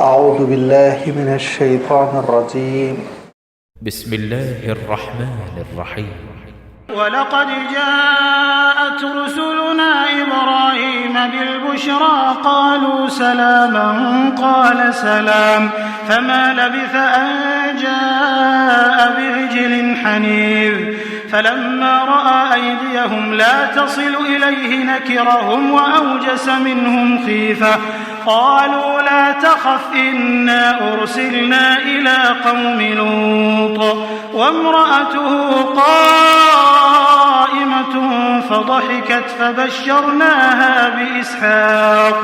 اعوذ باللہ من الشیطان الرجیم بسم اللہ الرحمن الرحیم وَلَقَدْ جَاءَتْ رُسُلُنَا إِبْرَاهِيمَ بِالْبُشْرَى قَالُوا سَلَامًا قَالَ سَلَامٌ فَمَا لَبِثَ أَن جَاءَ بِعِجْلٍ حَنِيذٍ فَلَمَّا رَأَى أَيْدِيَهُمْ لَا تَصِلُ إِلَيْهِ نَكِرَهُمْ وَأَوْجَسَ مِنْهُمْ خِيفَةً قالوا لا تخف إنا أرسلنا إلى قوم لوط وامرأته قائمة فضحكت فبشرناها بإسحاق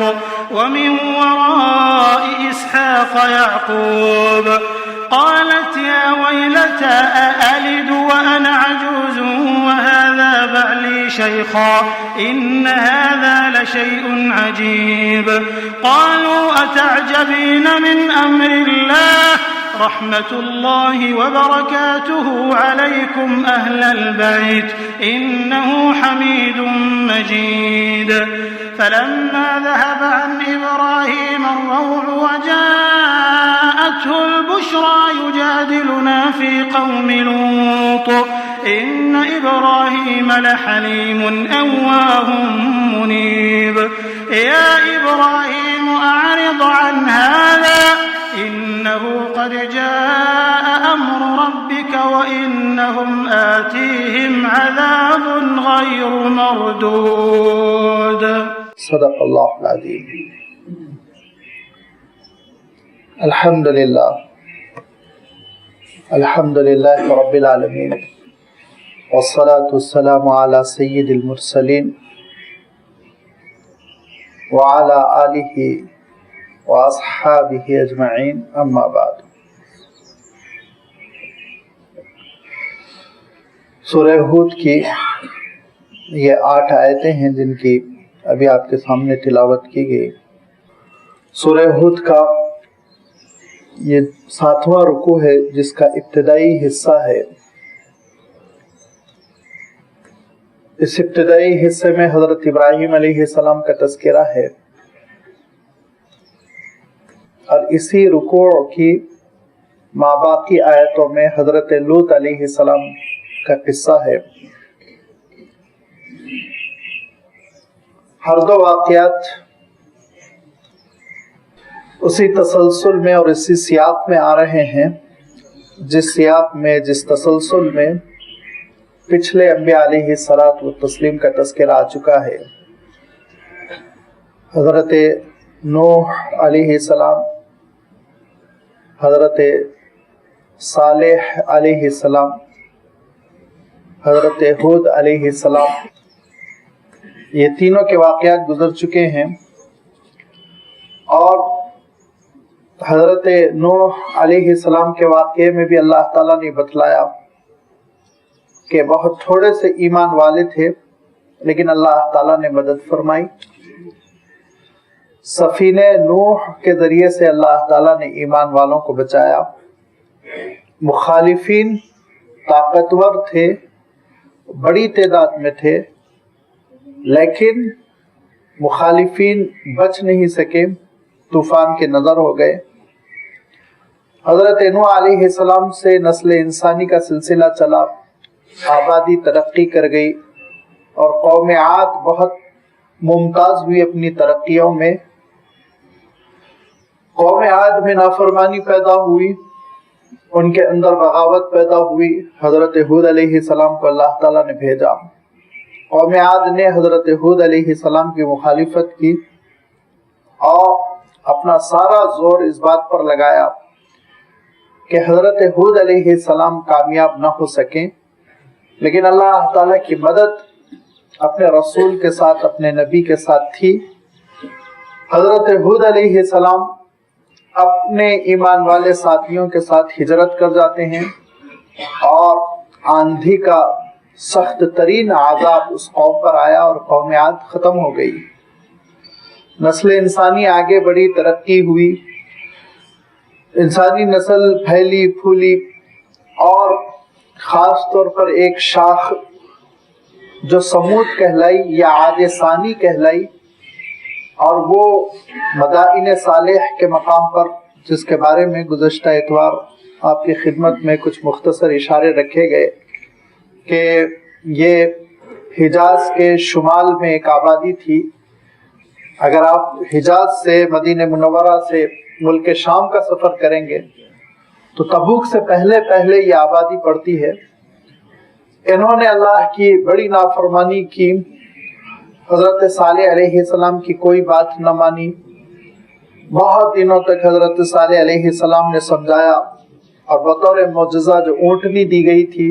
ومن وراء إسحاق يعقوب قالت يا ويلتى أألد وأنا عجوز وهذا بعلي شيخا إن هذا لشيء عجيب قالوا أتعجبين من أمر الله رحمة الله وبركاته عليكم أهل البيت إنه حميد مجيد فلما ذهب عن إبراهيم الروع وجاءته البشرى يجادلنا في قوم لوط إن إبراهيم لحليم أواه منيب يا إبراهيم أعرض عن هذا إنه قد جاء أمر ربك وإنهم آتيهم عذاب غير مردود صدق اللہ العظیم. الحمد للہ رب العالمین والصلاة والسلام على سید المرسلین وعلى آلہ واصحابہ اجمعین اما بعد. سورہ ہود کی یہ 8 آیتیں ہیں جن کی ابھی آپ کے سامنے تلاوت کی گئی. سورہ ہود کا یہ 7واں رکوع ہے جس کا ابتدائی حصہ ہے. اس ابتدائی حصے میں حضرت ابراہیم علیہ السلام کا تذکرہ ہے اور اسی رکوع کی ماباقی آیتوں میں حضرت لوط علیہ السلام کا قصہ ہے. ہر دو واقعات اسی تسلسل میں اور اسی سیاق میں آ رہے ہیں جس سیاق میں جس تسلسل میں پچھلے انبیاء علیہ الصلاۃ والتسلیم کا تذکرہ آ چکا ہے. حضرت نوح علیہ السلام، حضرت صالح علیہ السلام، حضرت ہود علیہ السلام، یہ تینوں کے واقعات گزر چکے ہیں. اور حضرت نوح علیہ السلام کے واقعے میں بھی اللہ تعالیٰ نے بتلایا کہ بہت تھوڑے سے ایمان والے تھے لیکن اللہ تعالیٰ نے مدد فرمائی. سفینہ نوح کے ذریعے سے اللہ تعالیٰ نے ایمان والوں کو بچایا. مخالفین طاقتور تھے، بڑی تعداد میں تھے، لیکن مخالفین بچ نہیں سکے، طوفان کے نظر ہو گئے. حضرت نوح علیہ السلام سے نسل انسانی کا سلسلہ چلا، آبادی ترقی کر گئی اور قوم عاد بہت ممتاز ہوئی اپنی ترقیوں میں. قوم عاد میں نافرمانی پیدا ہوئی، ان کے اندر بغاوت پیدا ہوئی. حضرت ہود علیہ السلام کو اللہ تعالیٰ نے بھیجا. قوم عاد نے حضرت ہود علیہ السلام کی مخالفت کی اور اپنا سارا زور اس بات پر لگایا کہ حضرت ہود علیہ السلام کامیاب نہ ہو سکیں. لیکن اللہ تعالیٰ کی مدد اپنے رسول کے ساتھ، اپنے نبی کے ساتھ تھی. حضرت ہود علیہ السلام اپنے ایمان والے ساتھیوں کے ساتھ ہجرت کر جاتے ہیں اور آندھی کا سخت ترین عذاب اس قوم پر آیا اور قوم عاد ختم ہو گئی. نسل انسانی آگے بڑھی، ترقی ہوئی، انسانی نسل پھیلی پھولی اور خاص طور پر ایک شاخ جو سمود کہلائی یا عاد ثانی کہلائی اور وہ مدائن صالح کے مقام پر جس کے بارے میں گزشتہ اتوار آپ کی خدمت میں کچھ مختصر اشارے رکھے گئے کہ یہ حجاز کے شمال میں ایک آبادی تھی. اگر آپ حجاز سے مدینہ منورہ سے ملک شام کا سفر کریں گے تو تبوک سے پہلے یہ آبادی پڑتی ہے. انہوں نے اللہ کی بڑی نافرمانی کی، حضرت صالح علیہ السلام کی کوئی بات نہ مانی. بہت دنوں تک حضرت صالح علیہ السلام نے سمجھایا، اور بطور معجزہ جو اونٹنی دی گئی تھی،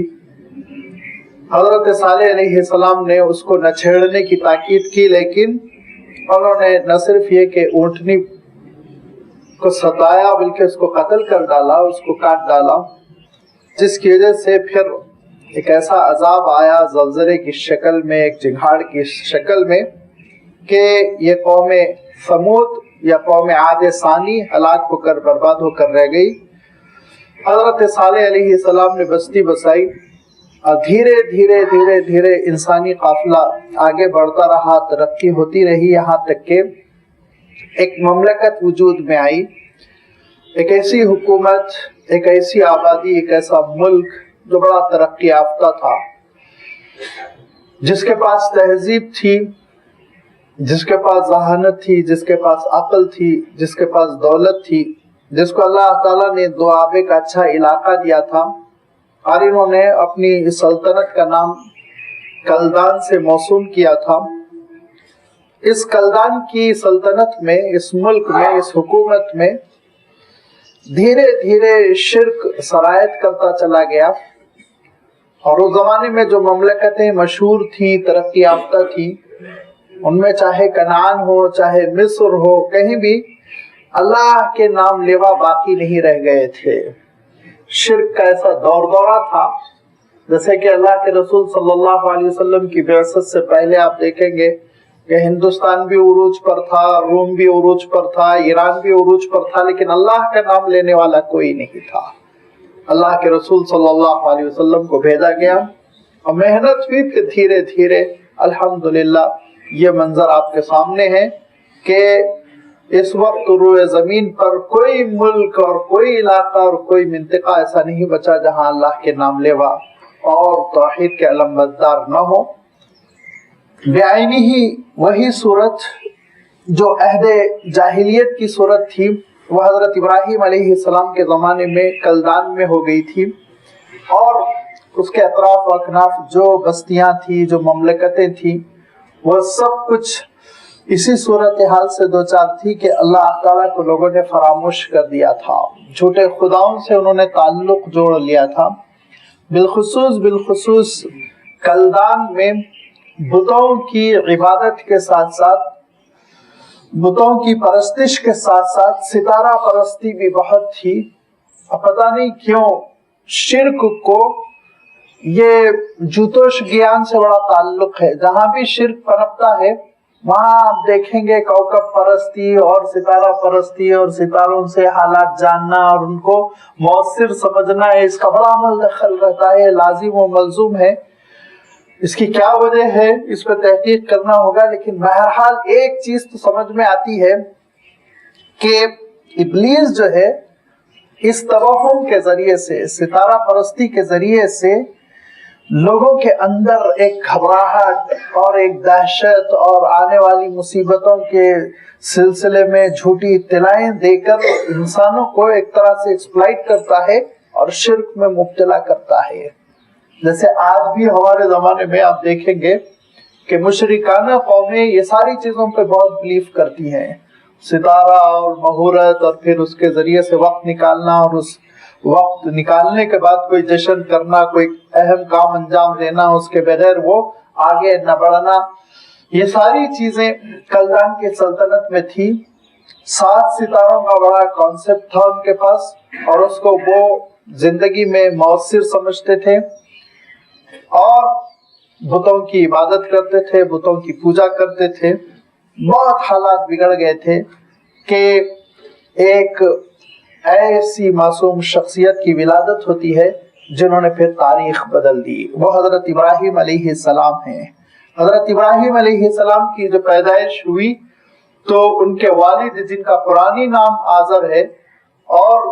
حضرت صالح علیہ السلام نے اس کو نہ چھیڑنے کی تاکید کی، لیکن انہوں نے نہ صرف یہ کہ اونٹنی کو ستایا بلکہ اس کو قتل کر ڈالا، اس کو کاٹ ڈالا، جس کی وجہ سے پھر ایک ایسا عذاب آیا زلزلے کی شکل میں، ایک چنگھاڑ کی شکل میں، کہ یہ قوم ثمود یا قوم عاد ثانی ہلاک ہو کر برباد ہو کر رہ گئی. حضرت صالح علیہ السلام نے بستی بسائی، اور دھیرے دھیرے انسانی قافلہ آگے بڑھتا رہا، ترقی ہوتی رہی، یہاں تک کہ ایک مملکت وجود میں آئی، ایک ایسی حکومت، ایک ایسی آبادی، ایک ایسا ملک جو بڑا ترقی یافتہ تھا، جس کے پاس تہذیب تھی، جس کے پاس ذہانت تھی، جس کے پاس عقل تھی، جس کے پاس دولت تھی، جس کو اللہ تعالیٰ نے دوآبے کا اچھا علاقہ دیا تھا. اور انہوں نے اپنی سلطنت کا نام کلدان سے موسوم کیا تھا. اس کلدان کی سلطنت میں، اس ملک میں، اس حکومت میں دھیرے دھیرے شرک سرایت کرتا چلا گیا. اور اس زمانے میں جو مملکتیں مشہور تھیں، ترقی یافتہ تھیں، ان میں چاہے کنعان ہو، چاہے مصر ہو، کہیں بھی اللہ کے نام لیوا باقی نہیں رہ گئے تھے. شرک کا ایسا دور دورہ تھا، جیسے کہ اللہ کے رسول صلی اللہ علیہ وسلم کی بعثت سے پہلے آپ دیکھیں گے کہ ہندوستان بھی عروج پر تھا، روم بھی عروج پر تھا، ایران بھی عروج پر تھا، لیکن اللہ کا نام لینے والا کوئی نہیں تھا. اللہ کے رسول صلی اللہ علیہ وسلم کو بھیجا گیا، اور محنت ہوئی، پھر دھیرے دھیرے الحمدللہ یہ منظر آپ کے سامنے ہے کہ اس وقت روئے زمین پر کوئی ملک اور کوئی علاقہ اور کوئی منطقہ ایسا نہیں بچا جہاں اللہ کے نام لیوا اور توحید کے علم بردار نہ ہو. بعینی ہی وہی صورت جو عہد جاہلیت کی صورت تھی، وہ حضرت ابراہیم علیہ السلام کے زمانے میں کلدان میں ہو گئی تھی، اور اس کے اطراف و اکناف جو بستیاں تھی، جو مملکتیں تھیں، وہ سب کچھ اسی صورتحال سے دوچار تھی کہ اللہ تعالیٰ کو لوگوں نے فراموش کر دیا تھا. جھوٹے خداؤں سے انہوں نے تعلق جوڑ لیا تھا. بالخصوص کلدان میں بتوں کی عبادت کے ساتھ ساتھ، بتوں کی پرستش کے ساتھ ساتھ ستارہ پرستی بھی بہت تھی. اب پتہ نہیں کیوں شرک کو یہ جوتوش گیان سے بڑا تعلق ہے. جہاں بھی شرک پنپتا ہے وہاں آپ دیکھیں گے کوكب پرستی اور ستارہ پرستی اور ستاروں سے حالات جاننا اور ان کو مؤثر سمجھنا ہے، اس کا بڑا عمل دخل رہتا ہے، لازم و ملزوم ہے. اس کی کیا وجہ ہے اس پہ تحقیق کرنا ہوگا، لیکن بہرحال ایک چیز تو سمجھ میں آتی ہے کہ ابلیس جو ہے اس توہم کے ذریعے سے، ستارہ پرستی کے ذریعے سے لوگوں کے اندر ایک گھبراہٹ اور ایک دہشت اور آنے والی مصیبتوں کے سلسلے میں جھوٹی اطلاعیں دے کر انسانوں کو ایک طرح سے ایکسپلائٹ کرتا ہے اور شرک میں مبتلا کرتا ہے. جیسے آج بھی ہمارے زمانے میں آپ دیکھیں گے کہ مشرکانہ قومیں یہ ساری چیزوں پہ بہت بلیف کرتی ہیں، ستارہ اور مہورت، اور پھر اس کے ذریعے سے وقت نکالنا، اور اس وقت نکالنے کے بعد کوئی جشن کرنا، کوئی اہم کام انجام دینا، اس کے بغیر وہ آگے نہ بڑھنا. یہ ساری چیزیں کلدان کی سلطنت میں تھی. 7 ستاروں کا بڑا کانسیپٹ تھا ان کے پاس، اور اس کو وہ زندگی میں مؤثر سمجھتے تھے، اور بتوں کی عبادت کرتے تھے، بتوں کی پوجا کرتے تھے. بہت حالات بگڑ گئے تھے کہ ایک ایسی معصوم شخصیت کی ولادت ہوتی ہے جنہوں نے پھر تاریخ بدل دی. وہ حضرت ابراہیم علیہ السلام ہیں. حضرت ابراہیم علیہ السلام کی جو پیدائش ہوئی تو ان کے والد، جن کا قرآنی نام آزر ہے، اور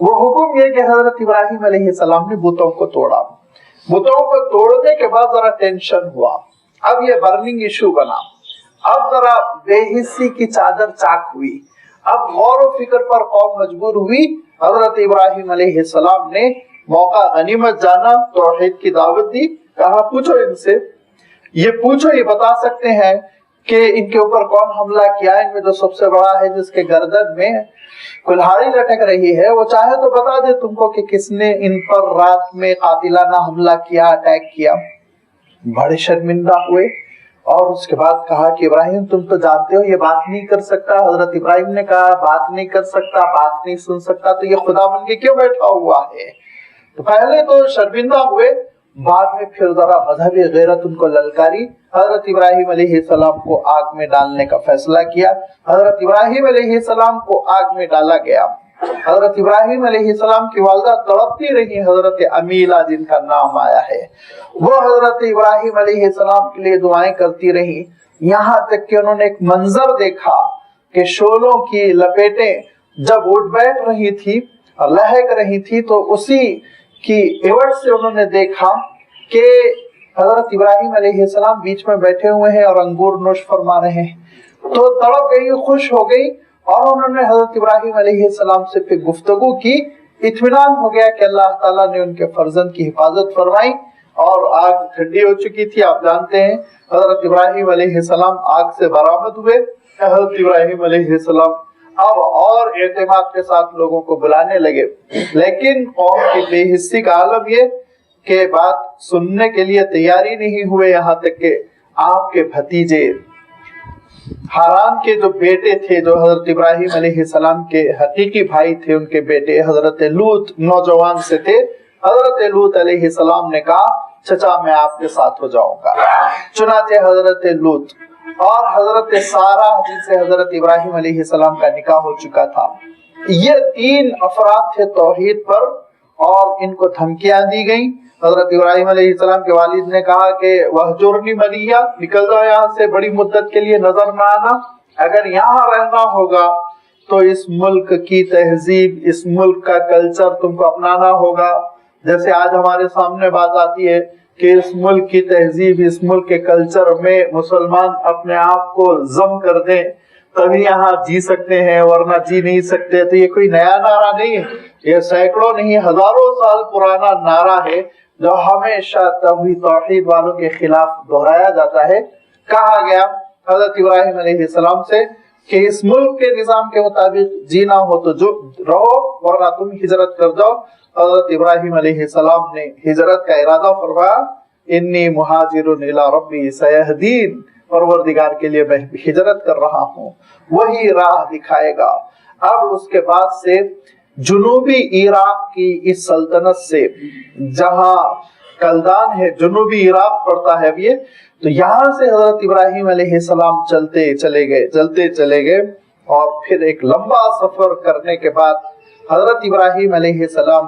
وہ حکم یہ کہ حضرت ابراہیم علیہ السلام نے بتوں کو توڑا. بتوں کو توڑنے کے بعد ذرا ٹینشن ہوا, اب یہ برننگ ایشو بنا, اب ذرا بے حسی کی چادر چاک ہوئی, اب غور و فکر پر قوم مجبور ہوئی. حضرت ابراہیم علیہ السلام نے موقع غنیمت جانا, توحید کی دعوت دی, کہا پوچھو ان سے, یہ پوچھو, یہ بتا سکتے ہیں کہ ان کے اوپر کون حملہ کیا, ان میں جو سب سے بڑا ہے جس کے گردن میں کلہاڑی لٹک رہی ہے, وہ چاہے تو بتا دے تم کو کہ کس نے ان پر رات میں قاتلانہ حملہ کیا, اٹیک کیا. بڑے شرمندہ ہوئے اور اس کے بعد کہا کہ ابراہیم تم تو جانتے ہو یہ بات نہیں کر سکتا. حضرت ابراہیم نے کہا بات نہیں کر سکتا, بات نہیں سن سکتا, تو یہ خدا بن کے کیوں بیٹھا ہوا ہے؟ تو پہلے تو شرمندہ ہوئے, بعد میں پھر ذرا مذہبی غیرت ان کو للکاری. حضرت ابراہیم علیہ السلام کو آگ میں ڈالنے کا فیصلہ کیا. حضرت ابراہیم علیہ السلام کو آگ میں ڈالا گیا. حضرت ابراہیم علیہ السلام کی والدہ تڑپتی رہی, حضرت امیلہ جن کا نام آیا ہے, وہ حضرت ابراہیم علیہ السلام کے لیے دعائیں کرتی رہی, یہاں تک کہ انہوں نے ایک منظر دیکھا کہ شولوں کی لپیٹیں جب اٹھ بیٹھ رہی تھی اور لہک رہی تھی, تو اسی کی عوض سے انہوں نے دیکھا کہ حضرت ابراہیم علیہ السلام بیچ میں بیٹھے ہوئے ہیں اور انگور نوش فرما رہے ہیں. تو تڑپ گئی, خوش ہو گئی, اور انہوں نے حضرت ابراہیم علیہ السلام سے پھر گفتگو کی. اطمینان ہو گیا کہ اللہ تعالیٰ نے ان کے فرزند کی حفاظت فرمائی, اور آگ ٹھنڈی ہو چکی تھی. آپ جانتے ہیں حضرت ابراہیم علیہ السلام آگ سے برآمد ہوئے. حضرت ابراہیم علیہ السلام اب اور اعتماد کے ساتھ لوگوں کو بلانے لگے, لیکن قوم کی بے حسی کا عالم یہ کہ بات سننے کے لیے تیاری نہیں ہوئے. یہاں تک کہ آپ کے بھتیجے ہاران کے جو بیٹے تھے, جو حضرت ابراہیم علیہ السلام کے حقیقی بھائی تھے, ان کے بیٹے حضرت لوط نوجوان سے تھے. حضرت لوط علیہ السلام نے کہا چچا میں آپ کے ساتھ ہو جاؤں گا. چنانچہ حضرت لوط اور حضرت سارہ جن سے حضرت ابراہیم علیہ السلام کا نکاح ہو چکا تھا, یہ 3 افراد تھے توحید پر, اور ان کو دھمکیاں دی گئیں. حضرت ابراہیم علیہ السلام کے والد نے کہا کہ وہجرنی ملیہ, نکل جاؤ یہاں سے, بڑی مدت کے لیے نظر نہ آنا. اگر یہاں رہنا ہوگا تو اس ملک کی تہذیب, اس ملک کا کلچر تم کو اپنانا ہوگا. جیسے آج ہمارے سامنے بات آتی ہے کہ اس ملک کی تہذیب, اس ملک کے کلچر میں مسلمان اپنے آپ کو ضم کر دیں تبھی یہاں جی سکتے ہیں, ورنہ جی نہیں سکتے. تو یہ کوئی نیا نعرہ نہیں ہے, یہ سینکڑوں نہیں ہزاروں سال پرانا نعرہ ہے جو ہمیشہ توحید والوں کے خلاف دہرایا جاتا ہے. کہا گیا حضرت ابراہیم علیہ السلام سے کہ اس ملک کے نظام کے مطابق جینا ہو تو جو رہو, ورنہ تم ہجرت کر جاؤ. حضرت ابراہیم علیہ السلام نے ہجرت کا ارادہ فرمایا. انی مہاجر الی ربی سیہدین, پروردگار کے لیے میں ہجرت کر رہا ہوں, وہی راہ دکھائے گا. اب اس کے بعد سے جنوبی عراق کی اس سلطنت سے, جہاں کلدان ہے, جنوبی عراق پڑتا ہے اب یہ, تو یہاں سے حضرت ابراہیم علیہ السلام چلتے چلے گئے, اور پھر ایک لمبا سفر کرنے کے بعد حضرت ابراہیم علیہ السلام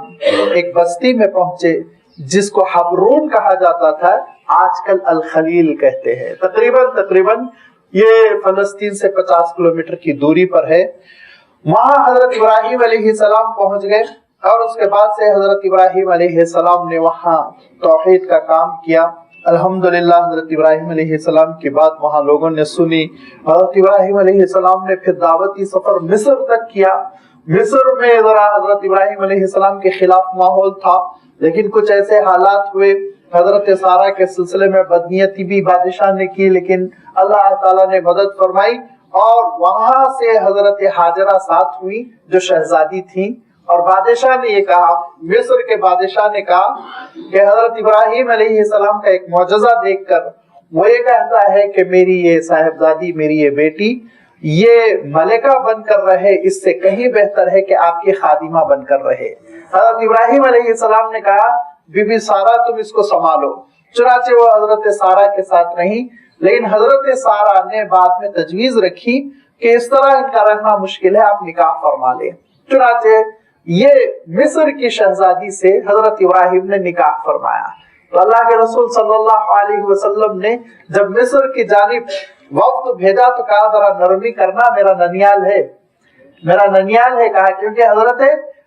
ایک بستی میں پہنچے جس کو حبرون کہا جاتا تھا, آج کل الخلیل کہتے ہیں. تقریباً یہ فلسطین سے 50 کلومیٹر کی دوری پر ہے. وہاں حضرت ابراہیم علیہ السلام پہنچ گئے, اور اس کے بعد سے حضرت ابراہیم علیہ السلام نے وہاں توحید کا کام کیا. الحمدللہ حضرت ابراہیم علیہ السلام کی بات وہاں لوگوں نے سنی. حضرت ابراہیم علیہ السلام نے پھر دعوتی سفر مصر تک کیا. مصر میں ذرا حضرت ابراہیم علیہ السلام کے خلاف ماحول تھا, لیکن کچھ ایسے حالات ہوئے. حضرت سارہ کے سلسلے میں بدنیتی بھی بادشاہ نے کی, لیکن اللہ تعالیٰ نے مدد فرمائی, اور وہاں سے حضرت ہاجرہ ساتھ ہوئی جو شہزادی تھی. اور بادشاہ نے یہ کہا, مصر کے بادشاہ نے کہا کہ حضرت ابراہیم علیہ السلام کا ایک معجزہ دیکھ کر وہ یہ کہتا ہے کہ میری یہ صاحبزادی, میری یہ بیٹی یہ ملکہ بن کر رہے, اس سے کہیں بہتر ہے کہ آپ کی خادمہ بن کر رہے. حضرت ابراہیم علیہ السلام نے کہا بی بی سارہ تم اس کو سنبھالو. چنانچہ وہ حضرت سارہ کے ساتھ رہی, لیکن حضرت سارہ نے بعد میں تجویز رکھی کہ اس طرح ان کا رہنا مشکل ہے, آپ نکاح فرما لیں. چنانچہ یہ مصر کی شہزادی سے حضرت ابراہیم نے نکاح فرمایا. تو اللہ کے رسول صلی اللہ علیہ وسلم نے جب مصر کی جانب وقت بھیجا تو کہا ذرا نرمی کرنا, میرا ننیال ہے. کہا کیونکہ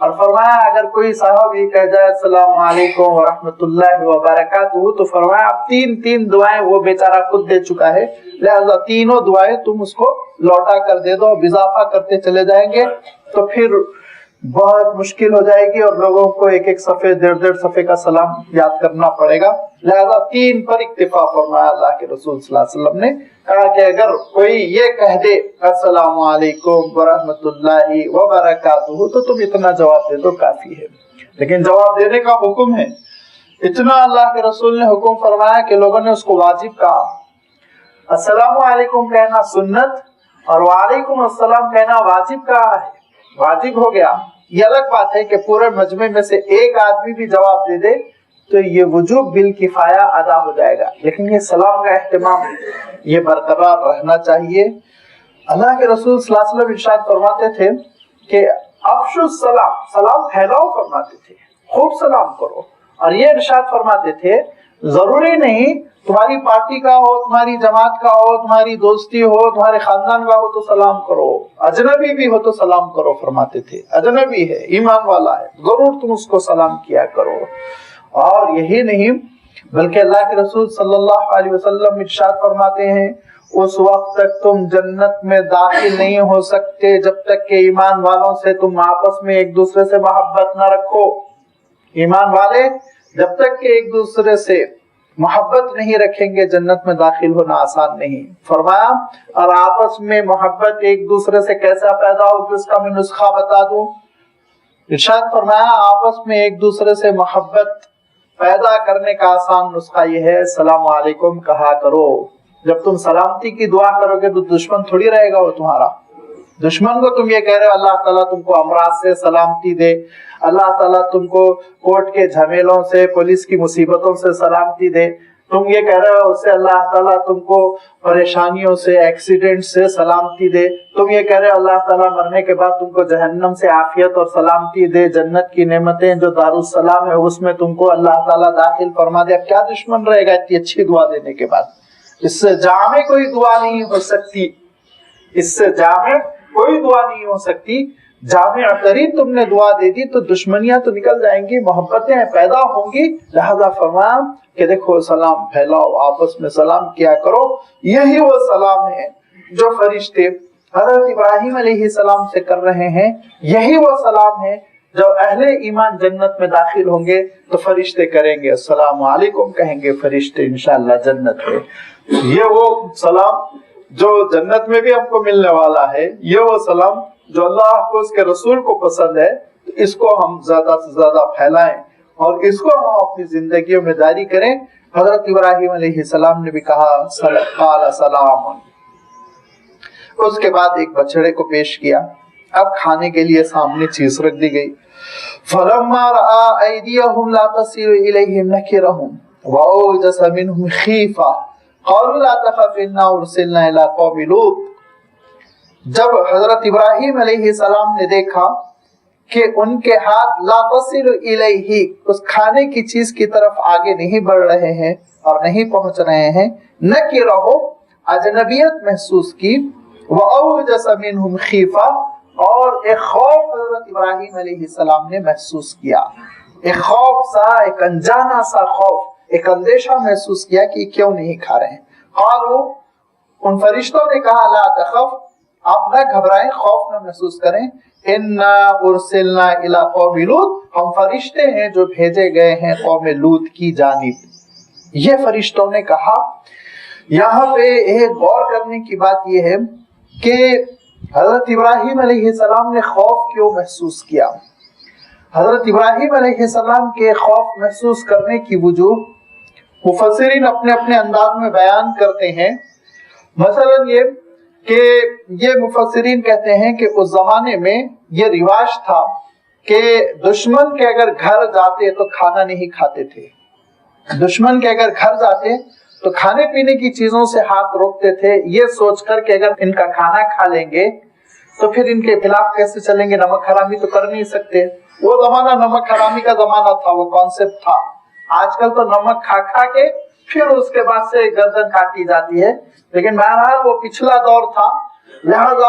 اور فرمایا اگر کوئی صاحب یہ کہہ جائے السلام علیکم ورحمۃ اللہ وبرکاتہ تو فرمایا اب تین دعائیں وہ بیچارہ خود دے چکا ہے، لہذا تینوں دعائیں تم اس کو لوٹا کر دے دو، اضافہ کرتے چلے جائیں گے تو پھر بہت مشکل ہو جائے گی اور لوگوں کو ایک صفحے 1.5 صفحے کا سلام یاد کرنا پڑے گا، لہذا 3 پر اکتفا فرمایا اللہ کے رسول صلی اللہ علیہ وسلم نے، کہا کہ اگر کوئی یہ کہہ دے السلام علیکم ورحمۃ اللہ وبرکاتہ تو تم اتنا جواب دے دو کافی ہے، لیکن جواب دینے کا حکم ہے، اتنا اللہ کے رسول نے حکم فرمایا کہ لوگوں نے اس کو واجب کہا۔ السلام علیکم کہنا سنت اور وعلیکم السلام کہنا واجب کہا ہے، واجب ہو گیا۔ یہ الگ بات ہے کہ پورے مجمع میں سے ایک آدمی بھی جواب دے دے تو یہ وجوب بالکفایہ ادا ہو جائے گا، لیکن یہ سلام کا اہتمام یہ برقرار رہنا چاہیے۔ اللہ کے رسول صلی اللہ علیہ وسلم ارشاد فرماتے تھے کہ افشوا السلام، سلام پھیلاؤ فرماتے تھے، خوب سلام کرو، اور یہ ارشاد فرماتے تھے ضروری نہیں تمہاری پارٹی کا ہو، تمہاری جماعت کا ہو، تمہاری دوستی ہو، تمہارے خاندان کا ہو تو سلام کرو، اجنبی بھی ہو تو سلام کرو فرماتے تھے، اجنبی ہے ایمان والا ہے ضرور تم اس کو سلام کیا کرو۔ اور یہی نہیں بلکہ اللہ کے رسول صلی اللہ علیہ وسلم ارشاد فرماتے ہیں اس وقت تک تم جنت میں داخل نہیں ہو سکتے جب تک کہ ایمان والوں سے تم آپس میں ایک دوسرے سے محبت نہ رکھو، ایمان والے جب تک کہ ایک دوسرے سے محبت نہیں رکھیں گے جنت میں داخل ہونا آسان نہیں۔ فرمایا اور آپس میں محبت ایک دوسرے سے کیسا پیدا ہوگی اس کا میں نسخہ بتا دوں، ارشاد فرمایا آپس میں ایک دوسرے سے محبت پیدا کرنے کا آسان نسخہ یہ ہے السلام علیکم کہا کرو۔ جب تم سلامتی کی دعا کرو گے تو دشمن تھوڑی رہے گا وہ تمہارا، دشمن کو تم یہ کہہ رہے ہو اللہ تعالیٰ تم کو امراض سے سلامتی دے، اللہ تعالیٰ تم کو کورٹ کے جھمیلوں سے پولیس کی مصیبتوں سے سلامتی دے، تم یہ کہہ رہے ہو اس سے اللہ تعالیٰ تم کو پریشانیوں سے ایکسیڈنٹ سے سلامتی دے، تم یہ کہہ رہے ہو اللہ تعالیٰ مرنے کے بعد تم کو جہنم سے عافیت اور سلامتی دے، جنت کی نعمتیں جو دارالسلام ہے اس میں تم کو اللہ تعالیٰ داخل فرما دے، اب کیا دشمن رہے گا اتنی اچھی دعا دینے کے بعد؟ اس سے جامع کوئی دعا نہیں ہو سکتی، اس سے جامع کوئی دعا نہیں ہو سکتی، جامع ترین تم نے دعا دے دی تو دشمنیاں تو نکل جائیں گی، محبتیں پیدا ہوں گی، لہذا فرمایا کہ دیکھو سلام پھیلاؤ، آپس میں سلام کیا کرو، یہی وہ سلام ہے جو فرشتے حضرت ابراہیم علیہ السلام سے کر رہے ہیں، یہی وہ سلام ہے جو اہل ایمان جنت میں داخل ہوں گے تو فرشتے کریں گے السلام علیکم کہیں گے فرشتے انشاءاللہ جنت میں، یہ وہ سلام جو جنت میں بھی ہم کو ملنے والا ہے، یہ وہ سلام جو اللہ کو اس کے رسول کو پسند ہے، اس کو ہم زیادہ سے زیادہ پھیلائیں اور اس کو ہم اپنی زندگیوں میں جاری کریں۔ حضرت ابراہیم علیہ السلام نے بھی کہا قال سلام، اس کے بعد ایک بچڑے کو پیش کیا، اب کھانے کے لیے سامنے چیز رکھ دی گئی، فلما رأى أيديهم لا تصل إليهم نكرهم وأوجس منهم خيفة قالوا لا تخف إنا أرسلنا إلى قوم لوط۔ جب حضرت ابراہیم علیہ السلام نے دیکھا کہ ان کے ہاتھ لا تصل الیہ اس کھانے کی چیز کی طرف آگے نہیں بڑھ رہے ہیں اور نہیں پہنچ رہے ہیں، نکرہ اجنبیت محسوس کی، وأوجس منهم خیفہ اور ایک خوف حضرت ابراہیم علیہ السلام نے محسوس کیا، ایک خوف سا، ایک انجانا سا خوف، ایک اندیشہ محسوس کیا کہ کیوں نہیں کھا رہے ہیں۔ قالوا ان فرشتوں نے کہا لا تخف آپ نہ گھبرائیں، خوف نہ محسوس کریں، انا ارسلنا الی قوم لوط ہم فرشتے ہیں جو بھیجے گئے ہیں قوم لوط کی جانب۔ یہ فرشتوں نے کہا۔ یہاں پہ ایک غور کرنے کی بات یہ ہے کہ حضرت ابراہیم علیہ السلام نے خوف کیوں محسوس کیا؟ حضرت ابراہیم علیہ السلام کے خوف محسوس کرنے کی وجوہ مفسرین اپنے اپنے انداز میں بیان کرتے ہیں۔ مثلا یہ مفسرین کہتے ہیں کہ اس زمانے میں یہ رواج تھا کہ دشمن کے اگر گھر جاتے تو کھانا نہیں کھاتے تھے، دشمن کے اگر گھر جاتے تو کھانے پینے کی چیزوں سے ہاتھ روکتے تھے، یہ سوچ کر کہ اگر ان کا کھانا کھا لیں گے تو پھر ان کے خلاف کیسے چلیں گے، نمک حرامی تو کر نہیں سکتے۔ وہ زمانہ نمک حرامی کا زمانہ تھا، وہ کانسیپٹ تھا۔ آج کل تو نمک کھا کھا کے پھر اس کے بعد سے گردن کاٹی جاتی ہے، لیکن بہرحال وہ پچھلا دور تھا، لہذا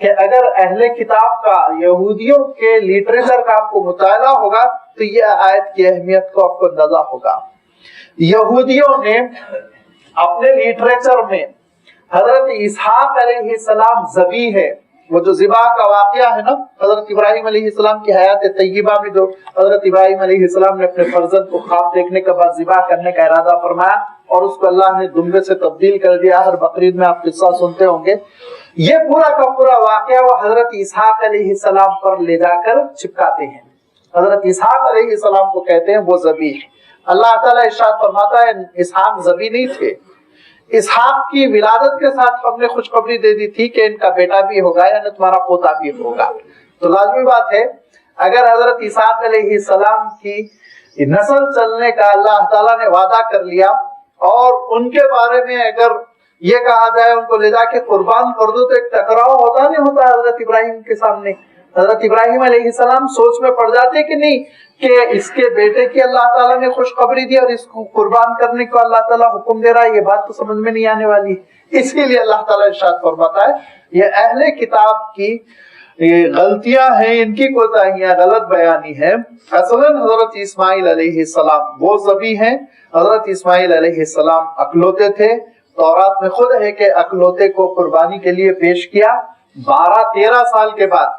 کہ اگر اہل کتاب کا یہودیوں کے لٹریچر کا آپ کو مطالعہ ہوگا تو یہ آیت کی اہمیت کو آپ کو اندازہ ہوگا۔ یہودیوں نے اپنے لٹریچر میں حضرت اسحاق علیہ السلام ذبیح ہے، وہ جو ذبح کا واقعہ ہے نا، حضرت ابراہیم علیہ السلام کی حیات طیبہ میں جو حضرت ابراہیم علیہ السلام نے اپنے فرزند کو خواب دیکھنے کے بعد ذبح کرنے کا ارادہ فرمایا اور اس کو اللہ نے دمبے سے تبدیل کر دیا، ہر بقرعید میں آپ قصہ سنتے ہوں گے، یہ پورا کا پورا واقعہ وہ حضرت اسحاق علیہ السلام پر لے جا کر چپکاتے ہیں۔ حضرت اسحاق علیہ السلام کو کہتے ہیں وہ ذبیح۔ اللہ تعالیٰ ارشاد فرماتا ہے اسحاق ذبیح نہیں تھے، اسحاق کی ولادت کے ساتھ ہم نے خوشخبری دے دی تھی کہ ان کا بیٹا بھی ہوگا یعنی تمہارا پوتا بھی ہوگا۔ تو لازمی بات ہے اگر حضرت اسحاق علیہ السلام کی نسل چلنے کا اللہ تعالیٰ نے وعدہ کر لیا اور ان کے بارے میں اگر یہ کہا جائے ان کو لے جا کے قربان کر دو تو ایک ٹکراؤ ہوتا نہیں ہوتا حضرت ابراہیم کے سامنے۔ حضرت ابراہیم علیہ السلام سوچ میں پڑ جاتے کہ نہیں کہ اس کے بیٹے کی اللہ تعالیٰ نے خوشخبری دی اور اس کو قربان کرنے کو اللہ تعالیٰ حکم دے رہا ہے، یہ بات تو سمجھ میں نہیں آنے والی۔ اسی لیے اللہ تعالیٰ ارشاد فرماتا ہے یہ اہل کتاب کی غلطیاں ہیں، ان کی کوتاہیاں، غلط بیانی ہے۔ اصلاً حضرت اسماعیل علیہ السلام وہ ذبیح ہیں۔ حضرت اسماعیل علیہ السلام اکلوتے تھے، تورات میں خود ہے کہ اکلوتے کو قربانی کے لیے پیش کیا۔ 12-13 سال کے بعد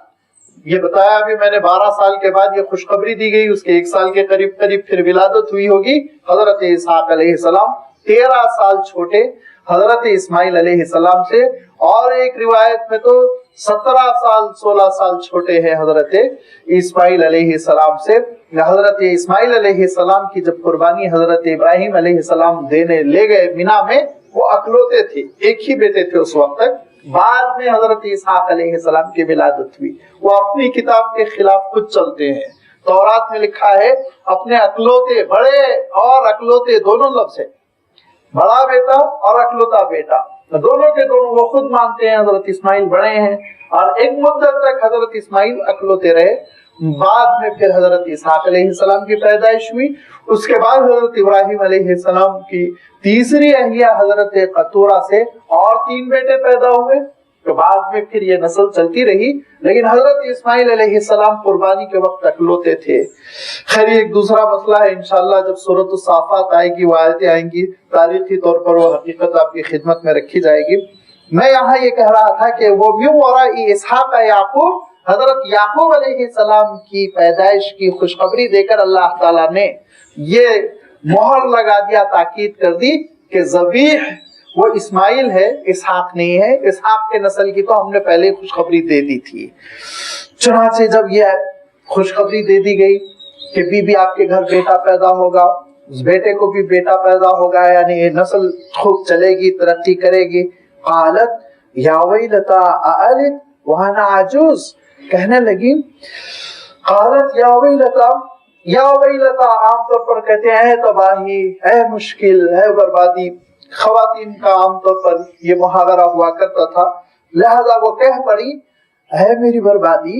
یہ بتایا ابھی میں نے 12 سال کے بعد یہ خوشخبری دی گئی، اس کے 1 سال کے قریب پھر ولادت ہوئی ہوگی حضرت اسحاق علیہ السلام 13 سال چھوٹے حضرت اسماعیل علیہ السلام سے، اور ایک روایت میں تو 17 سال 16 سال چھوٹے ہیں حضرت اسماعیل علیہ السلام سے۔ حضرت اسماعیل علیہ السلام کی جب قربانی حضرت ابراہیم علیہ السلام دینے لے گئے مینا میں، وہ اکلوتے تھے، ایک ہی بیٹے تھے اس وقت تک۔ بعد میں حضرت اسحاق علیہ السلام کی ولادت ہوئی۔ وہ اپنی کتاب کے خلاف خود چلتے ہیں۔ تورات میں لکھا ہے اپنے اکلوتے، بڑے اور اکلوتے دونوں لفظ ہے، بڑا بیٹا اور اکلوتا بیٹا، دونوں کے دونوں وہ خود مانتے ہیں حضرت اسماعیل بڑے ہیں، اور ایک مدت تک حضرت اسماعیل اکلوتے رہے۔ بعد میں پھر حضرت اسحاق علیہ السلام کی پیدائش ہوئی، اس کے بعد حضرت ابراہیم علیہ السلام کی تیسری اہلیہ حضرت قطورہ سے اور 3 بیٹے پیدا ہوئے، تو بعد میں پھر یہ نسل چلتی رہی، لیکن حضرت اسماعیل علیہ السلام قربانی کے وقت اکلوتے تھے۔ خیر ایک دوسرا مسئلہ ہے، انشاءاللہ جب سورۃ الصافات آئے گی، وہ آیتیں آئیں گی، تاریخی طور پر وہ حقیقت آپ کی خدمت میں رکھی جائے گی۔ میں یہاں یہ کہہ رہا تھا کہ وہ من وراء اسحاق یعقوب، حضرت یعقوب علیہ السلام کی پیدائش کی خوشخبری دے کر اللہ تعالیٰ نے یہ مہر لگا دیا، تاکید کر دی کہ ذبیح وہ اسماعیل ہے، اسحاق نہیں ہے۔ اسحاق کے نسل کی تو ہم نے پہلے خوشخبری دے دی تھی۔ چنانچہ جب یہ خوشخبری دے دی گئی کہ بی بی آپ کے گھر بیٹا پیدا ہوگا، اس بیٹے کو بھی بیٹا پیدا ہوگا، یعنی یہ نسل خوب چلے گی، ترقی کرے گی۔ قالت یا ویلتا االد وانا عجوز، کہنے لگی قالت یا ویلتا، یا ویلتا عام طور پر کہتے ہیں اے تباہی، اے مشکل، اے بربادی، خواتین کا عام طور پر یہ محاورہ ہوا کرتا تھا، لہذا وہ کہہ پڑی اے میری بربادی،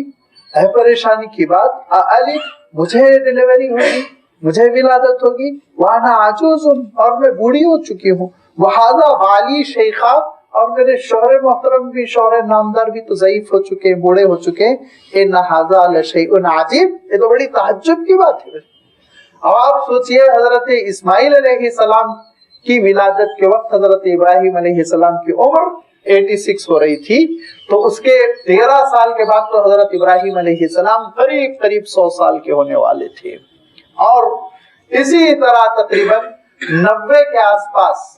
اے پریشانی کی بات، االد مجھے ڈیلیوری ہوگی، مجھے ولادت ہوگی، وانا عجوز اور میں بوڑھی ہو چکی ہوں، وہذا بالی شیخا اور میرے شوہر محترم بھی، شوہر نامدار بھی تو ضعیف ہو چکے ہیں، بوڑھے ہو چکے ہیں۔ ان ھذا لشیء عجیب، یہ تو بڑی تعجب کی بات ہے۔ اب آپ سوچئے حضرت اسماعیل علیہ السلام کی ولادت کے وقت حضرت ابراہیم علیہ السلام کی عمر 86 ہو رہی تھی، تو اس کے 13 سال کے بعد تو حضرت ابراہیم علیہ السلام قریب 100 سال کے ہونے والے تھے، اور اسی طرح تقریباً 90 کے آس پاس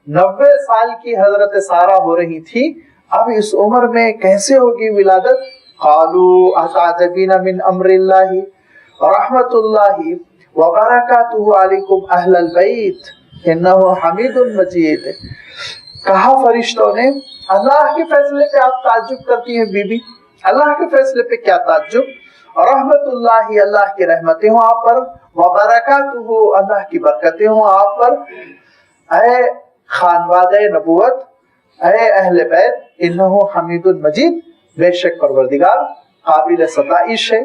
90 سال کی حضرت سارہ ہو رہی تھی۔ اب اس عمر میں کیسے ہوگی ولادت؟ قالوا اتعجبین من امر اللہ رحمت اللہ وبرکاتہ علیکم اہل البیت انہ حمید مجید۔ کہا فرشتوں نے اللہ کے فیصلے پہ آپ تعجب کرتی ہیں بی بی، اللہ کے فیصلے پہ کیا تعجب، رحمت اللہ اللہ کی رحمتیں ہوں آپ پر، وبرکاتہ اللہ کی برکتیں ہوں آپ پر، اے خانوادہ نبوت، اے اہل بیت، انہ حمید مجید، بے شک پروردگار قابل ستائش ہے،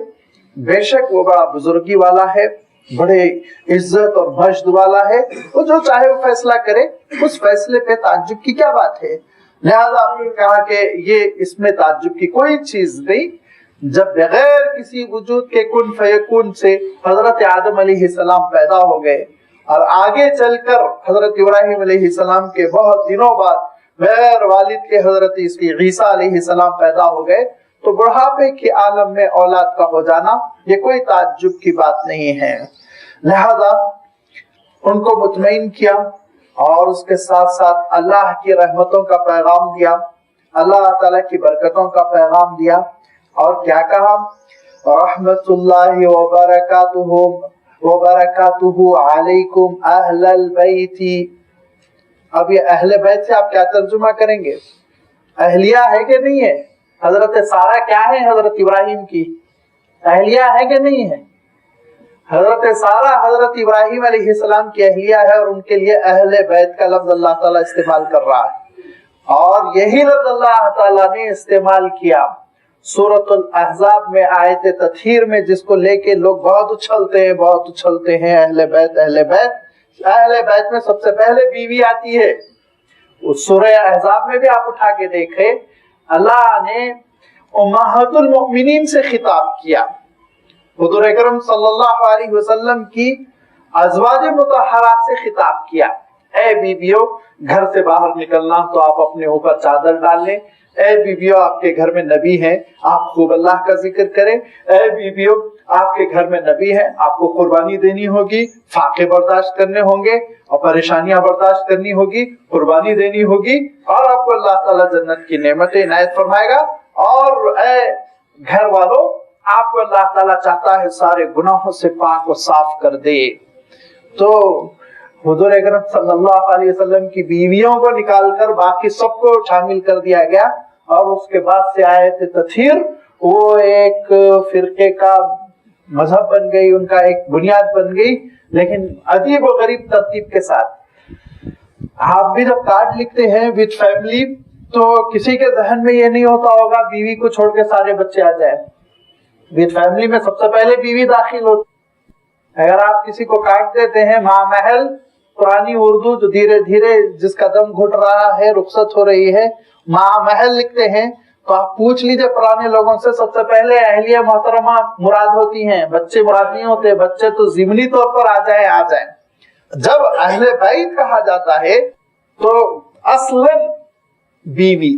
بے شک وہ بڑا بزرگی والا ہے، بڑے عزت اور مجد والا ہے، وہ جو چاہے وہ فیصلہ کرے، اس فیصلے پہ تعجب کی کیا بات ہے۔ لہذا آپ نے کہا کہ یہ اس میں تعجب کی کوئی چیز نہیں، جب بغیر کسی وجود کے کن فیکون سے حضرت آدم علیہ السلام پیدا ہو گئے، اور آگے چل کر حضرت ابراہیم علیہ السلام کے بہت دنوں بعد بغیر والد کے حضرت عیسیٰ علیہ السلام پیدا ہو گئے، تو بڑھاپے کے عالم میں اولاد کا ہو جانا یہ کوئی تعجب کی بات نہیں ہے۔ لہذا ان کو مطمئن کیا، اور اس کے ساتھ ساتھ اللہ کی رحمتوں کا پیغام دیا، اللہ تعالیٰ کی برکتوں کا پیغام دیا، اور کیا کہا؟ رحمت اللہ وبرکاتہ علیکم اہل البیت۔ اب یہ اہل بیت سے آپ کیا ترجمہ کریں گے؟ اہلیہ ہے کہ نہیں ہے؟ حضرت سارہ کیا ہے حضرت ابراہیم کی؟ اہلیہ ہے کہ نہیں ہے؟ حضرت سارہ حضرت ابراہیم علیہ السلام کی اہلیہ ہے، اور ان کے لیے اہل بیت کا لفظ اللہ تعالیٰ استعمال کر رہا ہے، اور یہی لفظ اللہ تعالیٰ نے استعمال کیا سورۃ الاحزاب میں آیت تطہیر میں، جس کو لے کے لوگ بہت اچھلتے ہیں اہل بیت اہل بیت۔ اہل بیت میں سب سے پہلے بیوی آتی ہے۔ اس سورہ احزاب میں بھی آپ اٹھا کے دیکھیں، اللہ نے امہات المؤمنین سے خطاب کیا، حضور اکرم صلی اللہ علیہ وسلم کی ازواج مطہرات سے خطاب کیا، اے بیویوں گھر سے باہر نکلنا تو آپ اپنے اوپر چادر ڈال لیں، اے بیویوں آپ کے گھر میں نبی ہیں آپ خوب اللہ کا ذکر کریں، اے بیویوں آپ کے گھر میں نبی ہیں آپ کو قربانی دینی ہوگی، فاقے برداشت کرنے ہوں گے اور پریشانیاں برداشت کرنی ہوگی، قربانی دینی ہوگی، اور آپ کو اللہ تعالیٰ جنت کی نعمتیں عنایت فرمائے گا، اور اے گھر والوں آپ کو اللہ تعالیٰ چاہتا ہے سارے گناہوں سے پاک و صاف کر دے۔ تو حضور اکرم صلی اللہ علیہ وسلم کی بیویوں کو نکال کر باقی سب کو شامل کر دیا گیا، اور اس کے بعد سے آیت تطہیر وہ ایک فرقے کا مذہب بن گئی، ان کا ایک بنیاد بن گئی، لیکن عجیب و غریب ترتیب کے ساتھ۔ آپ بھی جب کارڈ لکھتے ہیں وتھ فیملی تو کسی کے ذہن میں یہ نہیں ہوتا ہوگا بیوی کو چھوڑ کے سارے بچے آ جائیں، وتھ فیملی میں سب سے پہلے بیوی داخل ہوتی۔ اگر آپ کسی کو کارڈ دیتے ہیں ماں محل، پرانی اردو جو دھیرے دھیرے جس کا دم گھٹ رہا ہے، رخصت ہو رہی ہے، ماں محل لکھتے ہیں، تو آپ پوچھ لیجئے پرانے لوگوں سے، سب سے پہلے اہلیہ محترمہ مراد ہوتی ہیں، بچے مراد نہیں ہوتے، بچے تو ضمنی طور پر آ جائیں۔ جب اہل بیت کہا جاتا ہے تو اصلاً بیوی،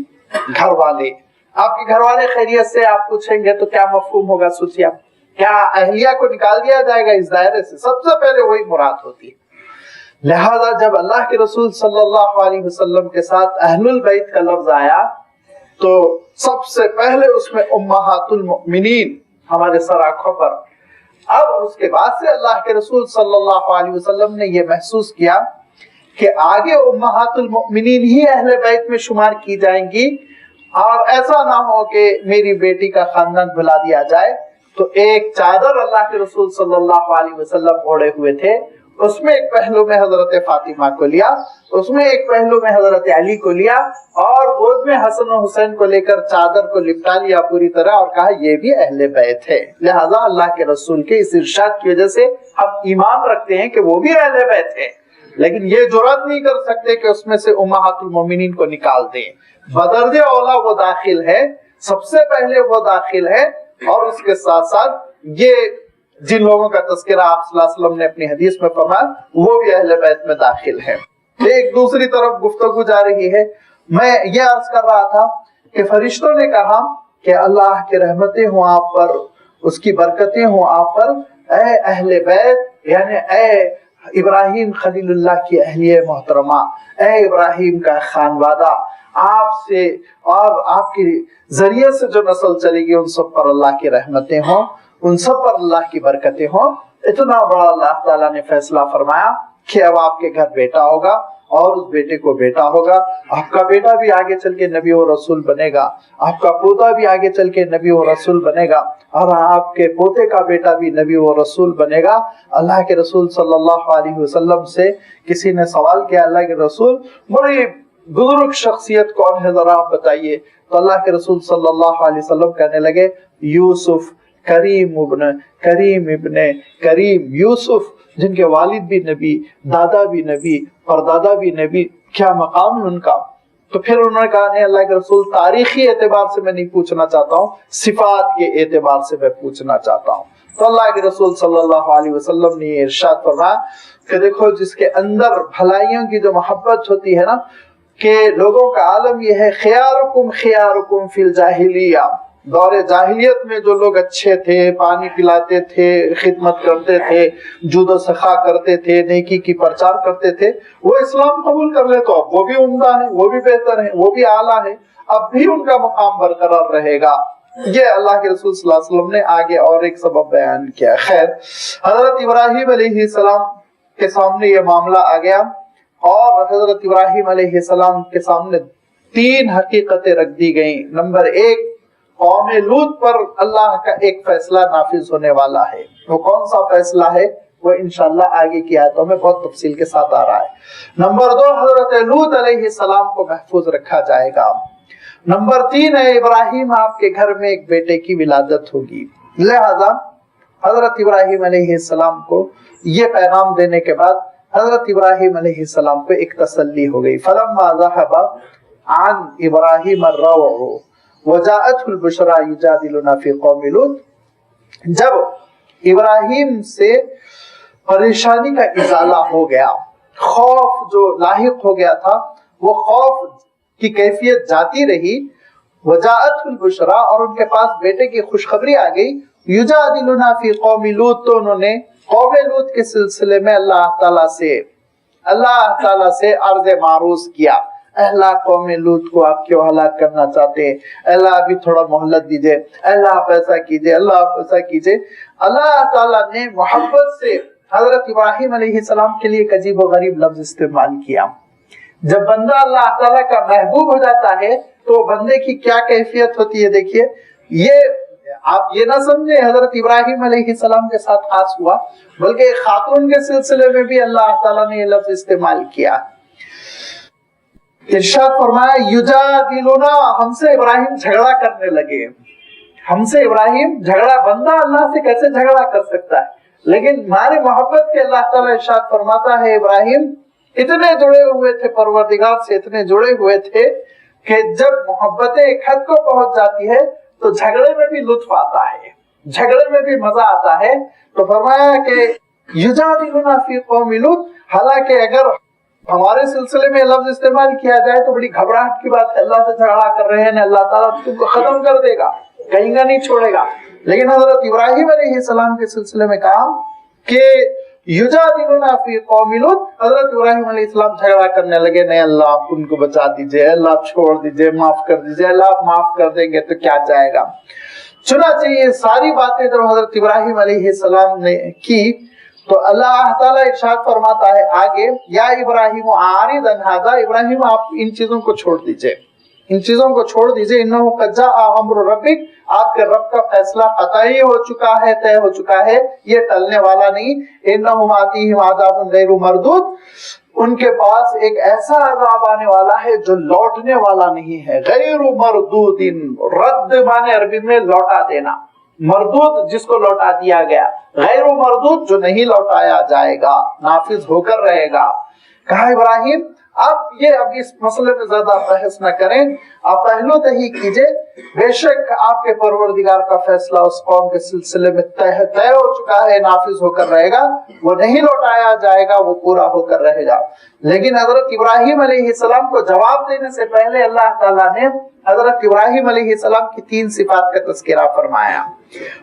گھر والے، آپ کے گھر والے خیریت سے آپ پوچھیں گے تو کیا مفہوم ہوگا؟ سوچیے آپ، کیا اہلیہ کو نکال دیا جائے گا اس دائرے سے؟ سب سے پہلے وہی مراد ہوتی ہے۔ لہذا جب اللہ کے رسول صلی اللہ علیہ وسلم کے ساتھ اہل البیت کا لفظ آیا تو سب سے پہلے اس میں امہات المؤمنین ہمارے سر آنکھوں پر۔ اب اس کے بعد سے اللہ کے رسول صلی اللہ علیہ وسلم نے یہ محسوس کیا کہ آگے امہات المؤمنین ہی اہل بیت میں شمار کی جائیں گی، اور ایسا نہ ہو کہ میری بیٹی کا خاندان بھلا دیا جائے۔ تو ایک چادر اللہ کے رسول صلی اللہ علیہ وسلم اوڑے ہوئے تھے، اس میں ایک پہلو میں حضرت فاطمہ کو لیا، اس میں ایک پہلو میں حضرت علی کو لیا، اور گود میں حسن و حسین کو لے کر چادر کو لپٹا لیا پوری طرح، اور کہا یہ بھی اہل بیت ہے۔ لہذا اللہ کے رسول کے اس ارشاد کی وجہ سے ہم ایمان رکھتے ہیں کہ وہ بھی اہل بیت ہے، لیکن یہ جرات نہیں کر سکتے کہ اس میں سے امہات المومنین کو نکال دیں۔ بدرجہ اولا وہ داخل ہے، سب سے پہلے وہ داخل ہے، اور اس کے ساتھ ساتھ یہ جن لوگوں کا تذکرہ آپ صلی اللہ علیہ وسلم نے اپنی حدیث میں فرمایا وہ بھی اہل بیت میں داخل ہے۔ ایک دوسری طرف گفتگو جا رہی ہے، میں یہ عرض کر رہا تھا کہ فرشتوں نے کہا کہ اللہ کی رحمتیں ہوں آپ پر، اس کی برکتیں ہوں آپ پر، اے اہل بیت، یعنی اے ابراہیم خلیل اللہ کی اہلیہ محترمہ، اے ابراہیم کا خانوادہ، آپ سے اور آپ کے ذریعے سے جو نسل چلے گی ان سب پر اللہ کی رحمتیں ہوں، ان سب پر اللہ کی برکتیں ہوں۔ اتنا بڑا اللہ تعالیٰ نے فیصلہ فرمایا کہ اب آپ کے گھر بیٹا ہوگا، اور اس بیٹے کو بیٹا ہوگا، آپ کا بیٹا بھی آگے چل کے نبی و رسول بنے گا، آپ کا پوتا بھی آگے چل کے نبی و رسول بنے گا، اور آپ کے پوتے کا بیٹا بھی نبی و رسول بنے گا۔ اللہ کے رسول صلی اللہ علیہ وسلم سے کسی نے سوال کیا، اللہ کے رسول بڑی بزرگ شخصیت کون ہے ذرا آپ بتائیے؟ تو اللہ کے رسول صلی اللہ علیہ وسلم کہنے لگے یوسف، کریم ابن کریم یوسف، جن کے والد بھی نبی، دادا بھی نبی، پردادا بھی نبی، کیا مقام ان کا۔ تو پھر انہوں نے کہا نہیں اللہ کے رسول تاریخی اعتبار سے میں نہیں پوچھنا چاہتا ہوں، صفات کے اعتبار سے میں پوچھنا چاہتا ہوں۔ تو اللہ کے رسول صلی اللہ علیہ وسلم نے یہ ارشاد فرمایا کہ دیکھو جس کے اندر بھلائیوں کی جو محبت ہوتی ہے نا، کہ لوگوں کا عالم یہ ہے خیارکم خیارکم فی الجاہلیہ، دور جاہلیت میں جو لوگ اچھے تھے، پانی پلاتے تھے، خدمت کرتے تھے، جود و سخا کرتے تھے، نیکی کی پرچار کرتے تھے، وہ اسلام قبول کر لے تو اب وہ بھی عمدہ ہے، وہ بھی بہتر ہے، وہ بھی اعلیٰ ہے، اب بھی ان کا مقام برقرار رہے گا۔ یہ اللہ کے رسول صلی اللہ علیہ وسلم نے آگے اور ایک سبب بیان کیا۔ خیر، حضرت ابراہیم علیہ السلام کے سامنے یہ معاملہ آ گیا، اور حضرت ابراہیم علیہ السلام کے سامنے 3 حقیقتیں رکھ دی گئیں۔ نمبر 1، قوم لوط پر اللہ کا ایک فیصلہ نافذ ہونے والا ہے۔ وہ کون سا فیصلہ ہے وہ انشاءاللہ آگے کی آیتوں میں بہت تفصیل کے ساتھ آ رہا ہے۔ نمبر 2، حضرت لوط علیہ السلام کو محفوظ رکھا جائے گا۔ نمبر 3 ہے ابراہیم آپ کے گھر میں ایک بیٹے کی ولادت ہوگی۔ لہذا حضرت ابراہیم علیہ السلام کو یہ پیغام دینے کے بعد حضرت ابراہیم علیہ السلام کو ایک تسلی ہو گئی۔ فلما ذهب عن ابراہیم الروع وجاءته البشرى يجادلنا في قوم لوط، جب ابراہیم سے پریشانی کا ازالہ ہو گیا، خوف جو لاحق ہو گیا تھا وہ خوف کی کیفیت جاتی رہی، وجاءته البشرى، اور ان کے پاس بیٹے کی خوشخبری آ گئی، یجادلنا فی قوم لوط، تو انہوں نے قوم لوط کے سلسلے میں اللہ تعالیٰ سے عرض معروض کیا، اللہ قوم لوط کو آپ کیوں ہلاک کرنا چاہتے ہیں، اللہ ابھی تھوڑا مہلت دیجئے، اللہ آپ ایسا کیجئے، اللہ آپ ایسا کیجئے۔ اللہ تعالیٰ نے محبت سے حضرت ابراہیم علیہ السلام کے لیے ایک عجیب و غریب لفظ استعمال کیا۔ جب بندہ اللہ تعالیٰ کا محبوب ہو جاتا ہے تو بندے کی کیا کیفیت ہوتی ہے، دیکھیے، یہ آپ یہ نہ سمجھے حضرت ابراہیم علیہ السلام کے ساتھ خاص ہوا، بلکہ ایک خاتون کے سلسلے میں بھی اللہ تعالیٰ نے یہ لفظ استعمال کیا۔ ارشاد فرمایا یجادلنا، ہم سے ابراہیم جھگڑا کرنے لگے، ہم سے ابراہیم جھگڑا، بندہ اللہ سے کیسے جھگڑا کر سکتا ہے؟ لیکن ہماری محبت کے اللہ تعالیٰ ارشاد فرماتا ہے ابراہیم اتنے جڑے ہوئے تھے پروردگار سے، اتنے جڑے ہوئے تھے کہ جب محبتیں ایک حد کو پہنچ جاتی ہے تو جھگڑے میں بھی لطف آتا ہے، جھگڑے میں بھی مزہ آتا ہے۔ تو فرمایا کہ یجادلنا فی قوم لوط، حالانکہ اگر ہمارے سلسلے میں لفظ استعمال کیا جائے تو بڑی گھبراہٹ کی بات ہے، اللہ سے جھگڑا کر رہے ہیں، اللہ تعالیٰ تم کو ختم کر دے گا، کہیں گا نہیں چھوڑے گا۔ لیکن حضرت ابراہیم علیہ السلام کے سلسلے میں کہا کہ یجادلنا فی قوم لوط، حضرت ابراہیم علیہ السلام جھگڑا کرنے لگے، نہیں اللہ آپ ان کو بچا دیجئے، اللہ آپ چھوڑ دیجئے، معاف کر دیجئے، اللہ آپ معاف کر دیں گے تو کیا جائے گا۔ چنانچہ یہ ساری باتیں جب حضرت ابراہیم علیہ السلام نے کی تو اللہ تعالیٰ ارشاد فرماتا ہے آگے، یا ابراہیم اعرض عن ھذا، ابراہیم آپ ان چیزوں کو چھوڑ دیجئے، ان چیزوں کو چھوڑ دیجئے، انہ قد جاء امر ربک، آپ کے رب کا فیصلہ قطعی ہو چکا ہے، طے ہو چکا ہے، یہ ٹلنے والا نہیں، انہم آتیہم عذاب غیر مردود، ان کے پاس ایک ایسا عذاب آنے والا ہے جو لوٹنے والا نہیں ہے، غیر مردود، رد معنی عربی میں لوٹا دینا، مردود جس کو لوٹا دیا گیا، غیر مردود جو نہیں لوٹایا جائے گا، نافذ ہو کر رہے گا۔ کہا ابراہیم آپ یہ اب اس مسئلے میں زیادہ بحث نہ کریں، آپ پہلو تہی کیجئے، بے شک آپ کے پروردگار کا فیصلہ اس قوم کے سلسلے میں طے ہو چکا ہے، نافذ ہو کر رہے گا، وہ نہیں لوٹایا جائے گا، وہ پورا ہو کر رہے گا۔ لیکن حضرت ابراہیم علیہ السلام کو جواب دینے سے پہلے اللہ تعالیٰ نے حضرت ابراہیم علیہ السلام کی 3 صفات کا تذکرہ فرمایا۔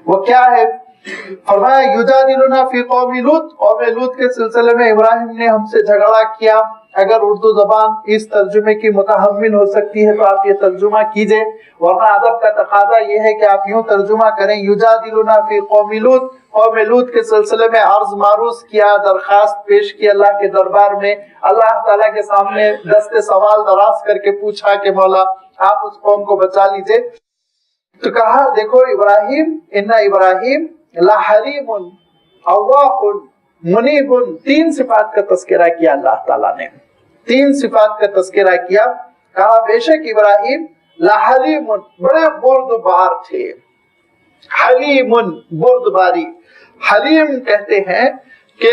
وہ کیا ہے؟ فرمایا یجادلنا فی قوم لوط، قوم لوط کے سلسلے میں ابراہیم نے ہم سے جھگڑا کیا۔ اگر اردو زبان اس ترجمے کی متحمل ہو سکتی ہے تو آپ یہ ترجمہ کیجئے، ورنہ ادب کا تقاضا یہ ہے کہ آپ یوں ترجمہ کریں، یجادلنا فی قوم لوط، قوم لوط کے سلسلے میں عرض معروض کیا، درخواست پیش کی اللہ کے دربار میں، اللہ تعالیٰ کے سامنے دست سوال دراز کر کے پوچھا کہ مولا آپ اس قوم کو بچا لیجئے۔ تو کہا دیکھو ابراہیم، ان ابراہیم لحلیم اواہ منیب، 3 صفات کا تذکرہ کیا اللہ تعالیٰ نے، 3 صفات کا تذکرہ کیا۔ کہا بے شک ابراہیم لحلیم، بڑے بردبار تھے، حلیم بردباری، حلیم کہتے ہیں کہ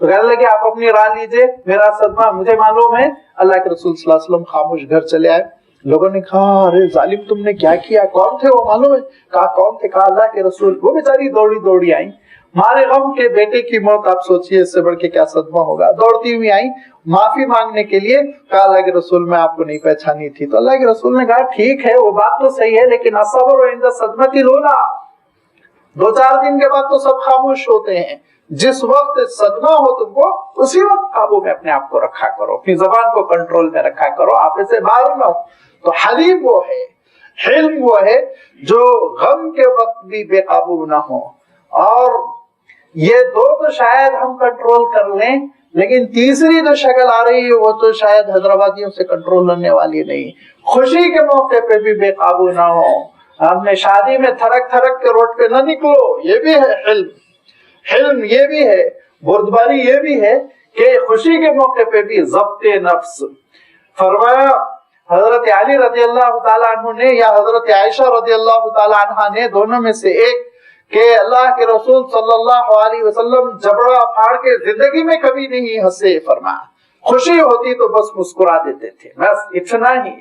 تو کہنے لگے آپ اپنی رائے لیجئے، میرا صدمہ مجھے معلوم ہے۔ اللہ کے رسول صلی اللہ علیہ وسلم خاموش گھر چلے آئے۔ لوگوں نے کہا ارے ظالم تم نے کیا کیا، کون تھے وہ معلوم ہے؟ کہا کون تھے؟ کہا اللہ کے رسول۔ وہ بیچاری دوڑی دوڑی آئی، مارے غم کے بیٹے کی موت، آپ سوچئے اس سے بڑھ کے کیا صدمہ ہوگا، دوڑتی ہوئی آئی معافی مانگنے کے لیے۔ کہا اللہ کے رسول میں آپ کو نہیں پہچانی تھی۔ تو اللہ کے رسول نے کہا ٹھیک ہے وہ بات تو صحیح ہے، لیکن الصبر عند الصدمۃ الاولیٰ، 2-4 دن کے بعد تو سب خاموش ہوتے ہیں، جس وقت صدمہ ہو تم کو اسی وقت قابو میں اپنے آپ کو رکھا کرو، اپنی زبان کو کنٹرول میں رکھا کرو، آپ سے باہر نہ ہو۔ تو حلیم وہ ہے، حلم وہ ہے جو غم کے وقت بھی بے قابو نہ ہو۔ اور یہ دو تو شاید ہم کنٹرول کر لیں، لیکن تیسری جو شکل آ رہی ہے وہ تو شاید حیدرآبادیوں سے کنٹرول ہونے والی نہیں۔ خوشی کے موقع پہ بھی بے قابو نہ ہو، ہم نے شادی میں تھرک تھرک کے روڈ پہ نہ نکلو، یہ بھی ہے حلم۔ حلم یہ بھی ہے، بردباری یہ بھی ہے کہ خوشی کے موقع پہ بھی ضبط نفس۔ فرمایا حضرت علی رضی اللہ تعالیٰ عنہ نے یا حضرت عائشہ رضی اللہ تعالیٰ عنہ نے، دونوں میں سے ایک، کہ اللہ کے رسول صلی اللہ علیہ وسلم جبڑا پھاڑ کے زندگی میں کبھی نہیں ہنسے۔ فرمایا خوشی ہوتی تو بس مسکرا دیتے تھے، بس اتنا ہی۔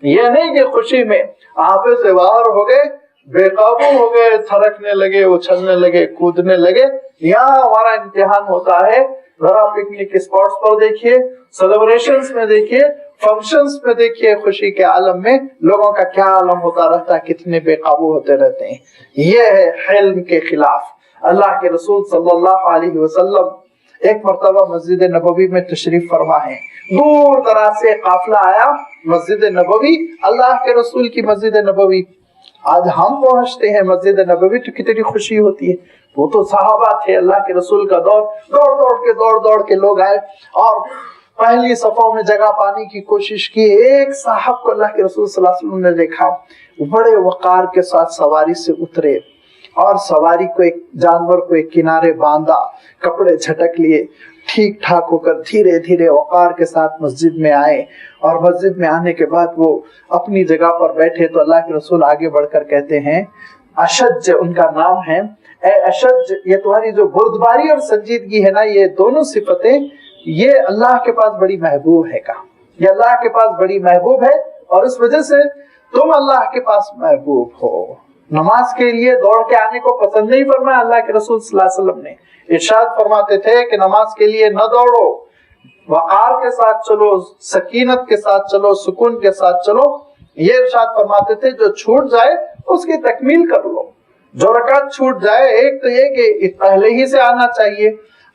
یہ نہیں کہ خوشی میں آپے سے باہر ہو گئے، بے قابو ہو گئے، تھرکنے لگے، اچھلنے لگے، کودنے لگے۔ یہاں ہمارا امتحان ہوتا ہے، ذرا پکنک اسپاٹس پر دیکھیے، سیلیبریشنز میں دیکھیے، فنکشنز میں دیکھیے، خوشی کے عالم میں لوگوں کا کیا عالم ہوتا رہتا ہے، کتنے بے قابو ہوتے رہتے ہیں۔ یہ ہے حلم کے خلاف۔ اللہ کے رسول صلی اللہ علیہ وسلم ایک مرتبہ مسجد نبوی میں تشریف فرما ہے، دور دراز سے قافلہ آیا مسجد نبوی، اللہ کے رسول کی مسجد نبوی۔ آج ہم پہنچتے ہیں مسجد نبوی تو کتنی خوشی ہوتی ہے، وہ تو صحابہ تھے، اللہ کے رسول کا دور، دوڑ دوڑ کے لوگ آئے اور پہلی صفوں میں جگہ پانے کی کوشش کی۔ ایک صاحب کو اللہ کے رسول صلی اللہ علیہ وسلم نے دیکھا، بڑے وقار کے ساتھ سواری سے اترے اور سواری کو، ایک جانور کو ایک کنارے باندھا، کپڑے جھٹک لیے، ٹھیک ٹھاک ہو کر دھیرے دھیرے وقار کے ساتھ مسجد میں آئے۔ اور مسجد میں آنے کے بعد وہ اپنی جگہ پر بیٹھے تو اللہ کے رسول آگے بڑھ کر کہتے ہیں، اشج ان کا نام ہے، اے اشج، یہ تمہاری جو بردباری اور سنجیدگی ہے نا، یہ دونوں صفتیں یہ اللہ کے پاس بڑی محبوب ہے۔ کہا یہ اللہ کے پاس بڑی محبوب ہے اور اس وجہ سے تم اللہ کے پاس محبوب ہو۔ نماز کے لیے دوڑ کے آنے کو پسند نہیں فرمایا اللہ کے رسول صلی اللہ علیہ وسلم نے، ارشاد فرماتے تھے کہ نماز کے لیے نہ دوڑو، وقار کے ساتھ چلو، سکینت کے ساتھ چلو، سکون کے ساتھ چلو۔ یہ ارشاد فرماتے تھے جو چھوٹ جائے اس کی تکمیل کر لو، جو رکعت چھوٹ جائے، ایک تو یہ کہ پہلے ہی سے آنا چاہیے،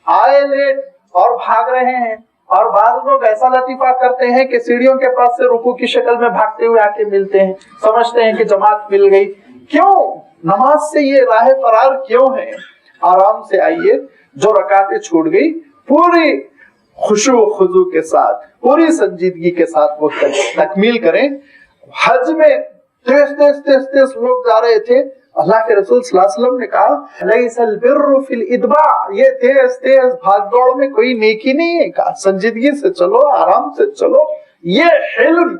آئے لیٹ اور بھاگ رہے ہیں، اور بعض لوگ ایسا لطیفہ کرتے ہیں کہ سیڑھیوں کے پاس سے رکوع کی شکل میں بھاگتے ہوئے آ کے ملتے ہیں، سمجھتے ہیں کہ جماعت مل گئی۔ کیوں؟ نماز سے یہ راہ فرار کیوں ہے؟ آرام سے آئیے، جو رکعتیں چھوٹ گئی پوری خشوع و خضوع کے ساتھ، پوری سنجیدگی کے ساتھ وہ تکمیل کریں۔ حج میں تیز لوگ جا رہے تھے، اللہ کے رسول صلی اللہ علیہ وسلم نے کہا لیس البر فی الاتباع، یہ تیز بھاگ دوڑ میں کوئی نیکی نہیں ہے، کہا سنجیدگی سے چلو، آرام سے چلو۔ یہ حلم،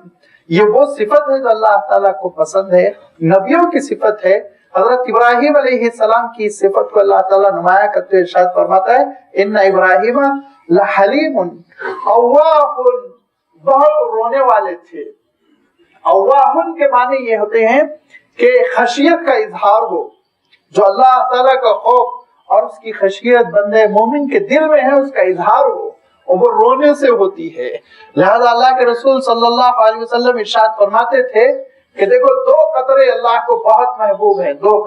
یہ وہ صفت ہے جو اللہ تعالیٰ کو پسند ہے، نبیوں کی صفت ہے۔ حضرت ابراہیم علیہ السلام کی اس صفت کو اللہ تعالیٰ نمایاں کرتے ہوئے ارشاد فرماتا ہے، ان ابراہیم لحلیم اواہ، بہت رونے والے تھے۔ اواہ کے معنی یہ ہوتے ہیں کہ خشیت کا اظہار ہو، جو اللہ تعالیٰ کا خوف اور اس کی خشیت بندے مومن کے دل میں ہے، اس کا اظہار ہو، اور وہ رونے سے ہوتی ہے۔ لہذا اللہ کے رسول صلی اللہ علیہ وسلم ارشاد فرماتے تھے کہ دیکھو 2 قطرے اللہ کو بہت محبوب ہیں، 2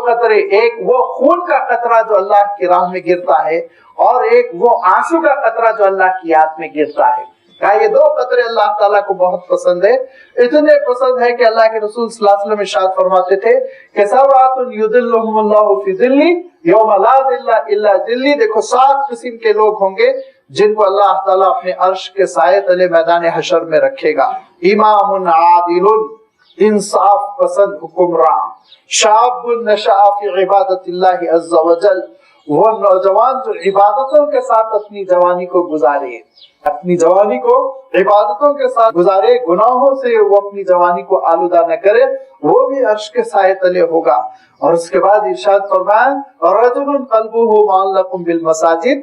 قطرے، ایک وہ خون کا قطرہ جو اللہ کی راہ میں گرتا ہے، اور ایک وہ آنسو کا قطرہ جو اللہ کی یاد میں گرتا ہے۔ کہا یہ 2 قطرے اللہ تعالیٰ کو بہت پسند ہے، اتنے پسند ہے کہ اللہ کے رسول صلی اللہ علیہ وسلم ارشاد فرماتے تھے کہ سبعۃ یظلھم اللہ فی ظلہ یوم لا ظل الا ظلہ۔ دیکھو 7 قسم کے لوگ ہوں گے جن کو اللہ تعالیٰ اپنے عرش کے سائے تلے میدان حشر میں رکھے گا۔ امام عادل، انصاف پسند حکمراں، شاب نشأ فی عبادت اللہ عز وجل، وہ نوجوان جو عبادتوں کے ساتھ اپنی جوانی کو گزارے، اپنی جوانی کو عبادتوں کے ساتھ گزارے، گناہوں سے وہ اپنی جوانی کو آلودہ نہ کرے، وہ بھی عرش کے سائے تلے ہوگا۔ اور اس کے بعد ارشاد فرمایا رجل قلبہ معلق بالمساجد،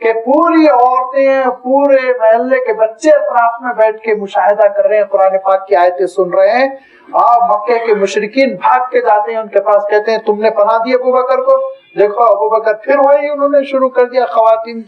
کہ پوری عورتیں پورے محلے کے بچے اطراف میں بیٹھ کے مشاہدہ کر رہے ہیں، قرآن پاک کی آیتیں سن رہے ہیں، اور مکے کے مشرکین بھاگ کے جاتے ہیں ان کے پاس، کہتے ہیں تم نے پناہ دی ابو بکر کو؟ دیکھو ابو بکر پھر وہی انہوں نے شروع کر دیا، خواتین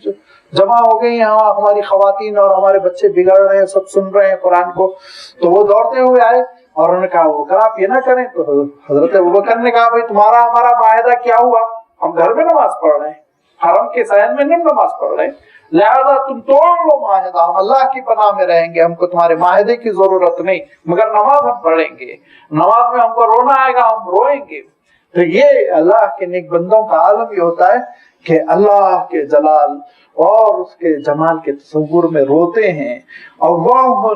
جمع ہو گئی ہیں، ہماری خواتین اور ہمارے بچے بگڑ رہے ہیں، سب سن رہے ہیں قرآن کو۔ تو وہ دوڑتے ہوئے آئے اور انہوں نے کہا ابو بکر آپ یہ نہ کریں۔ تو حضرت ابو بکر نے کہا بھائی تمہارا ہمارا معاہدہ کیا ہوا؟ ہم گھر میں نماز پڑھ رہے ہیں، حرم کے صحن میں نہیں نماز پڑھ رہے ہیں، لہذا تم توڑ لو معاہدہ، ہم اللہ کی پناہ میں رہیں گے، ہم کو تمہارے معاہدے کی ضرورت نہیں، مگر نماز ہم پڑھیں گے، نماز میں ہم کو رونا آئے گا ہم روئیں گے۔ تو یہ اللہ کے نیک بندوں کا عالم یہ ہوتا ہے کہ اللہ کے جلال اور اس کے جمال کے تصور میں روتے ہیں، اور وہ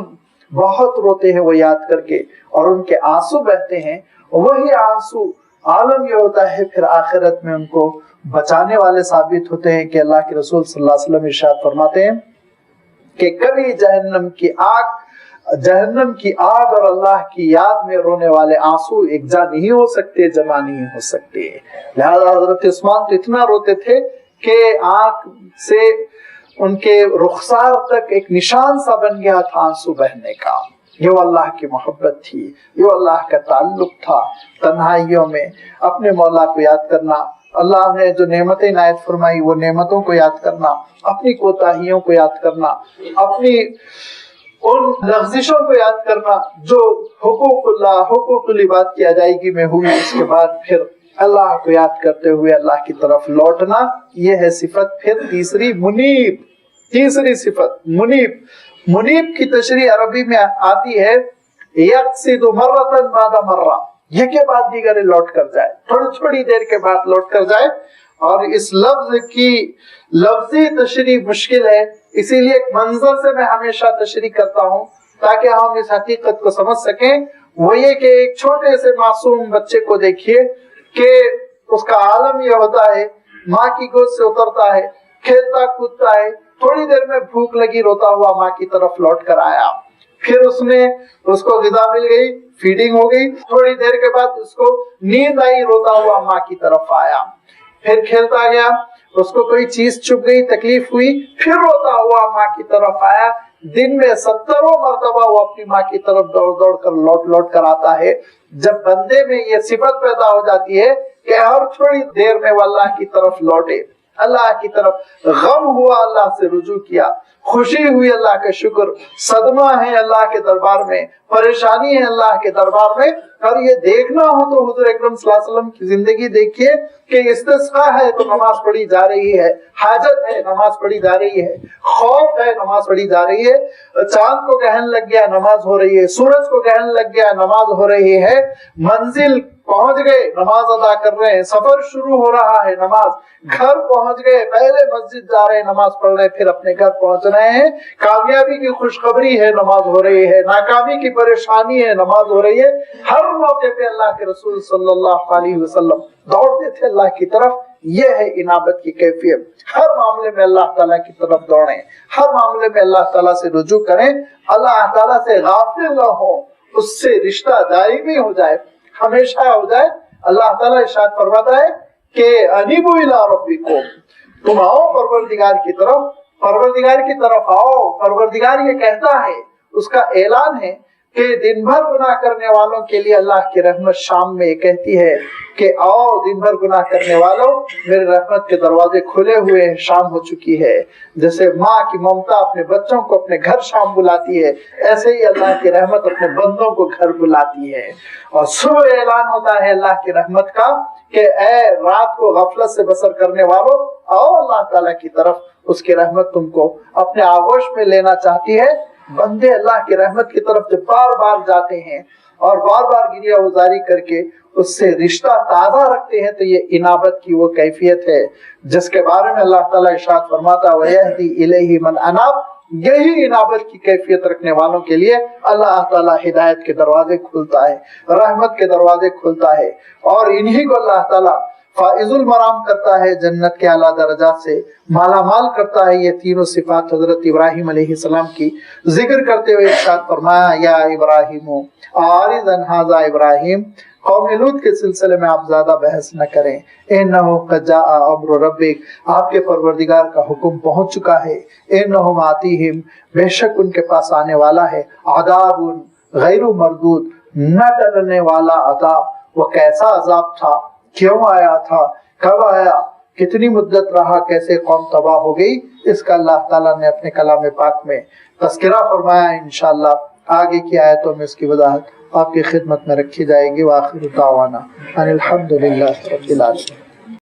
بہت روتے ہیں وہ یاد کر کے، اور ان کے آنسو بہتے ہیں، وہی آنسو عالم یہ ہوتا ہے پھر آخرت میں ان کو بچانے والے ثابت ہوتے ہیں کہ اللہ کے رسول صلی اللہ علیہ وسلم ارشاد فرماتے ہیں کہ کبھی جہنم کی آگ اور اللہ کی یاد میں رونے والے آنسو ایک جا نہیں ہو سکتے، جمع نہیں ہو سکتے۔ لہذا حضرت عثمان تو اتنا روتے تھے کہ آنکھ سے ان کے رخسار تک ایک نشان سا بن گیا تھا آنسو بہنے کا۔ یہ وہ اللہ کی محبت تھی، یہ اللہ کا تعلق تھا، تنہائیوں میں اپنے مولا کو یاد کرنا، اللہ نے جو نعمتیں عنایت فرمائی وہ نعمتوں کو یاد کرنا، اپنی کوتاہیوں کو یاد کرنا، اپنی ان لغزشوں کو یاد کرنا جو حقوق اللہ حقوق العباد کی ادائیگی میں ہوئی، اس کے بعد پھر اللہ کو یاد کرتے ہوئے اللہ کی طرف لوٹنا، یہ ہے صفت پھر تیسری منیب۔ تیسری صفت منیب۔ منیب کی تشریح عربی میں آتی ہے یقصد مرۃ بعد مرہ، یہ کے بعد دیگر لوٹ کر جائے، تھوڑی دیر کے بعد لوٹ کر جائے۔ اور اس لفظ کی لفظی تشریح مشکل ہے، اسی لیے ایک منظر سے میں ہمیشہ تشریح کرتا ہوں تاکہ ہم اس حقیقت کو سمجھ سکیں۔ وہ یہ کہ ایک چھوٹے سے معصوم بچے کو دیکھیے کہ اس کا عالم یہ ہوتا ہے، ماں کی گود سے اترتا ہے، کھیلتا کودتا ہے، تھوڑی دیر میں بھوک لگی، روتا ہوا ماں کی طرف لوٹ کر آیا، پھر اس کو غذا مل گئی، فیڈنگ ہو گئی، تھوڑی دیر کے بعد اس کو نیند آئی، روتا ہوا ماں کی طرف آیا، پھر کھیلتا گیا، اس کو کوئی چیز چپ گئی، تکلیف ہوئی، پھر روتا ہوا ماں کی طرف آیا۔ دن میں 70 مرتبہ وہ اپنی ماں کی طرف دوڑ کر لوٹ کر آتا ہے۔ جب بندے میں یہ صفت پیدا ہو جاتی ہے کہ ہر تھوڑی دیر میں وہ اللہ کی طرف لوٹے، اللہ کی طرف، غم ہوا اللہ سے رجوع کیا، خوشی ہوئی اللہ کا شکر، صدمہ ہے اللہ کے دربار میں، پریشانی ہے اللہ کے دربار میں۔ اور یہ دیکھنا ہو تو حضور اکرم صلی اللہ علیہ وسلم کی زندگی دیکھیے کہ استسقاء ہے تو نماز پڑھی جا رہی ہے، حاجت ہے نماز پڑھی جا رہی ہے، خوف ہے نماز پڑھی جا رہی ہے، چاند کو گرہن لگ گیا نماز ہو رہی ہے، سورج کو گرہن لگ گیا نماز ہو رہی ہے، منزل پہنچ گئے نماز ادا کر رہے ہیں، سفر شروع ہو رہا ہے نماز، گھر پہنچ گئے پہلے مسجد جا رہے ہیں نماز پڑھ رہے ہیں، پھر اپنے گھر پہنچ رہے ہیں، کامیابی کی خوشخبری ہے نماز ہو رہی ہے، ناکامی کی پریشانی ہے نماز ہو رہی ہے۔ ہر موقع پہ اللہ کے رسول صلی اللہ علیہ وسلم دوڑتے تھے اللہ کی طرف۔ یہ ہے انابت کی کیفیت، ہر معاملے میں اللہ تعالیٰ کی طرف دوڑیں، ہر معاملے میں اللہ تعالیٰ سے رجوع کریں، اللہ تعالیٰ سے غافل نہ ہو، اس سے رشتہ دائمی ہو جائے، ہمیشہ ہو جائے۔ اللہ تعالیٰ ارشاد فرماتا ہے کہ انیبوا الی ربکم، تم آؤ پروردگار کی طرف، پروردگار کی طرف آؤ۔ پروردگار یہ کہتا ہے، اس کا اعلان ہے کہ دن بھر گناہ کرنے والوں کے لیے اللہ کی رحمت شام میں یہ کہتی ہے کہ آؤ دن بھر گناہ کرنے والوں، میرے رحمت کے دروازے کھلے ہوئے ہیں، شام ہو چکی ہے۔ جیسے ماں کی ممتا اپنے بچوں کو اپنے گھر شام بلاتی ہے، ایسے ہی اللہ کی رحمت اپنے بندوں کو گھر بلاتی ہے۔ اور صبح اعلان ہوتا ہے اللہ کی رحمت کا کہ اے رات کو غفلت سے بسر کرنے والوں، آؤ اللہ تعالیٰ کی طرف، اس کی رحمت تم کو اپنے آغوش میں لینا چاہتی ہے۔ بندے اللہ کی رحمت کی طرف جب بار بار جاتے ہیں اور بار بار گریہ گزاری کر کے اس سے رشتہ تازہ رکھتے ہیں تو یہ انابت کی وہ کیفیت ہے جس کے بارے میں اللہ تعالیٰ ارشاد فرماتا ہے وَيَهْدِي إِلَيْهِ مَنْ أَنَابَ۔ یہی انابت کی کیفیت رکھنے والوں کے لیے اللہ تعالیٰ ہدایت کے دروازے کھلتا ہے، رحمت کے دروازے کھلتا ہے، اور انہی کو اللہ تعالیٰ فائز المرام کرتا ہے جنت کے اعلیٰ درجات سے، مالا مال کرتا ہے۔ یہ تینوں صفات حضرت ابراہیم علیہ السلام کی ذکر کرتے ہوئے ارشاد فرمایا یا ابراہیم اعرض عن ھذا، ابراہیم قوم لوط کے سلسلے میں آپ زیادہ بحث نہ کریں۔ انہ قد جاء امر ربک، آپ کے پروردگار کا حکم پہنچ چکا ہے۔ انہم آتیہم، بے شک ان کے پاس آنے والا ہے، عذاب غیر مردود، نہ ٹلنے والا عذاب۔ وہ کیسا عذاب تھا، کیوں آیا تھا، کب آیا، کتنی مدت رہا، کیسے قوم تباہ ہو گئی، اس کا اللہ تعالیٰ نے اپنے کلام پاک میں تذکرہ فرمایا۔ انشاءاللہ آگے کی آیتوں میں اس کی وضاحت آپ کی خدمت میں رکھی جائے گی۔ وآخر دعوانا ان الحمدللہ رب العالمین۔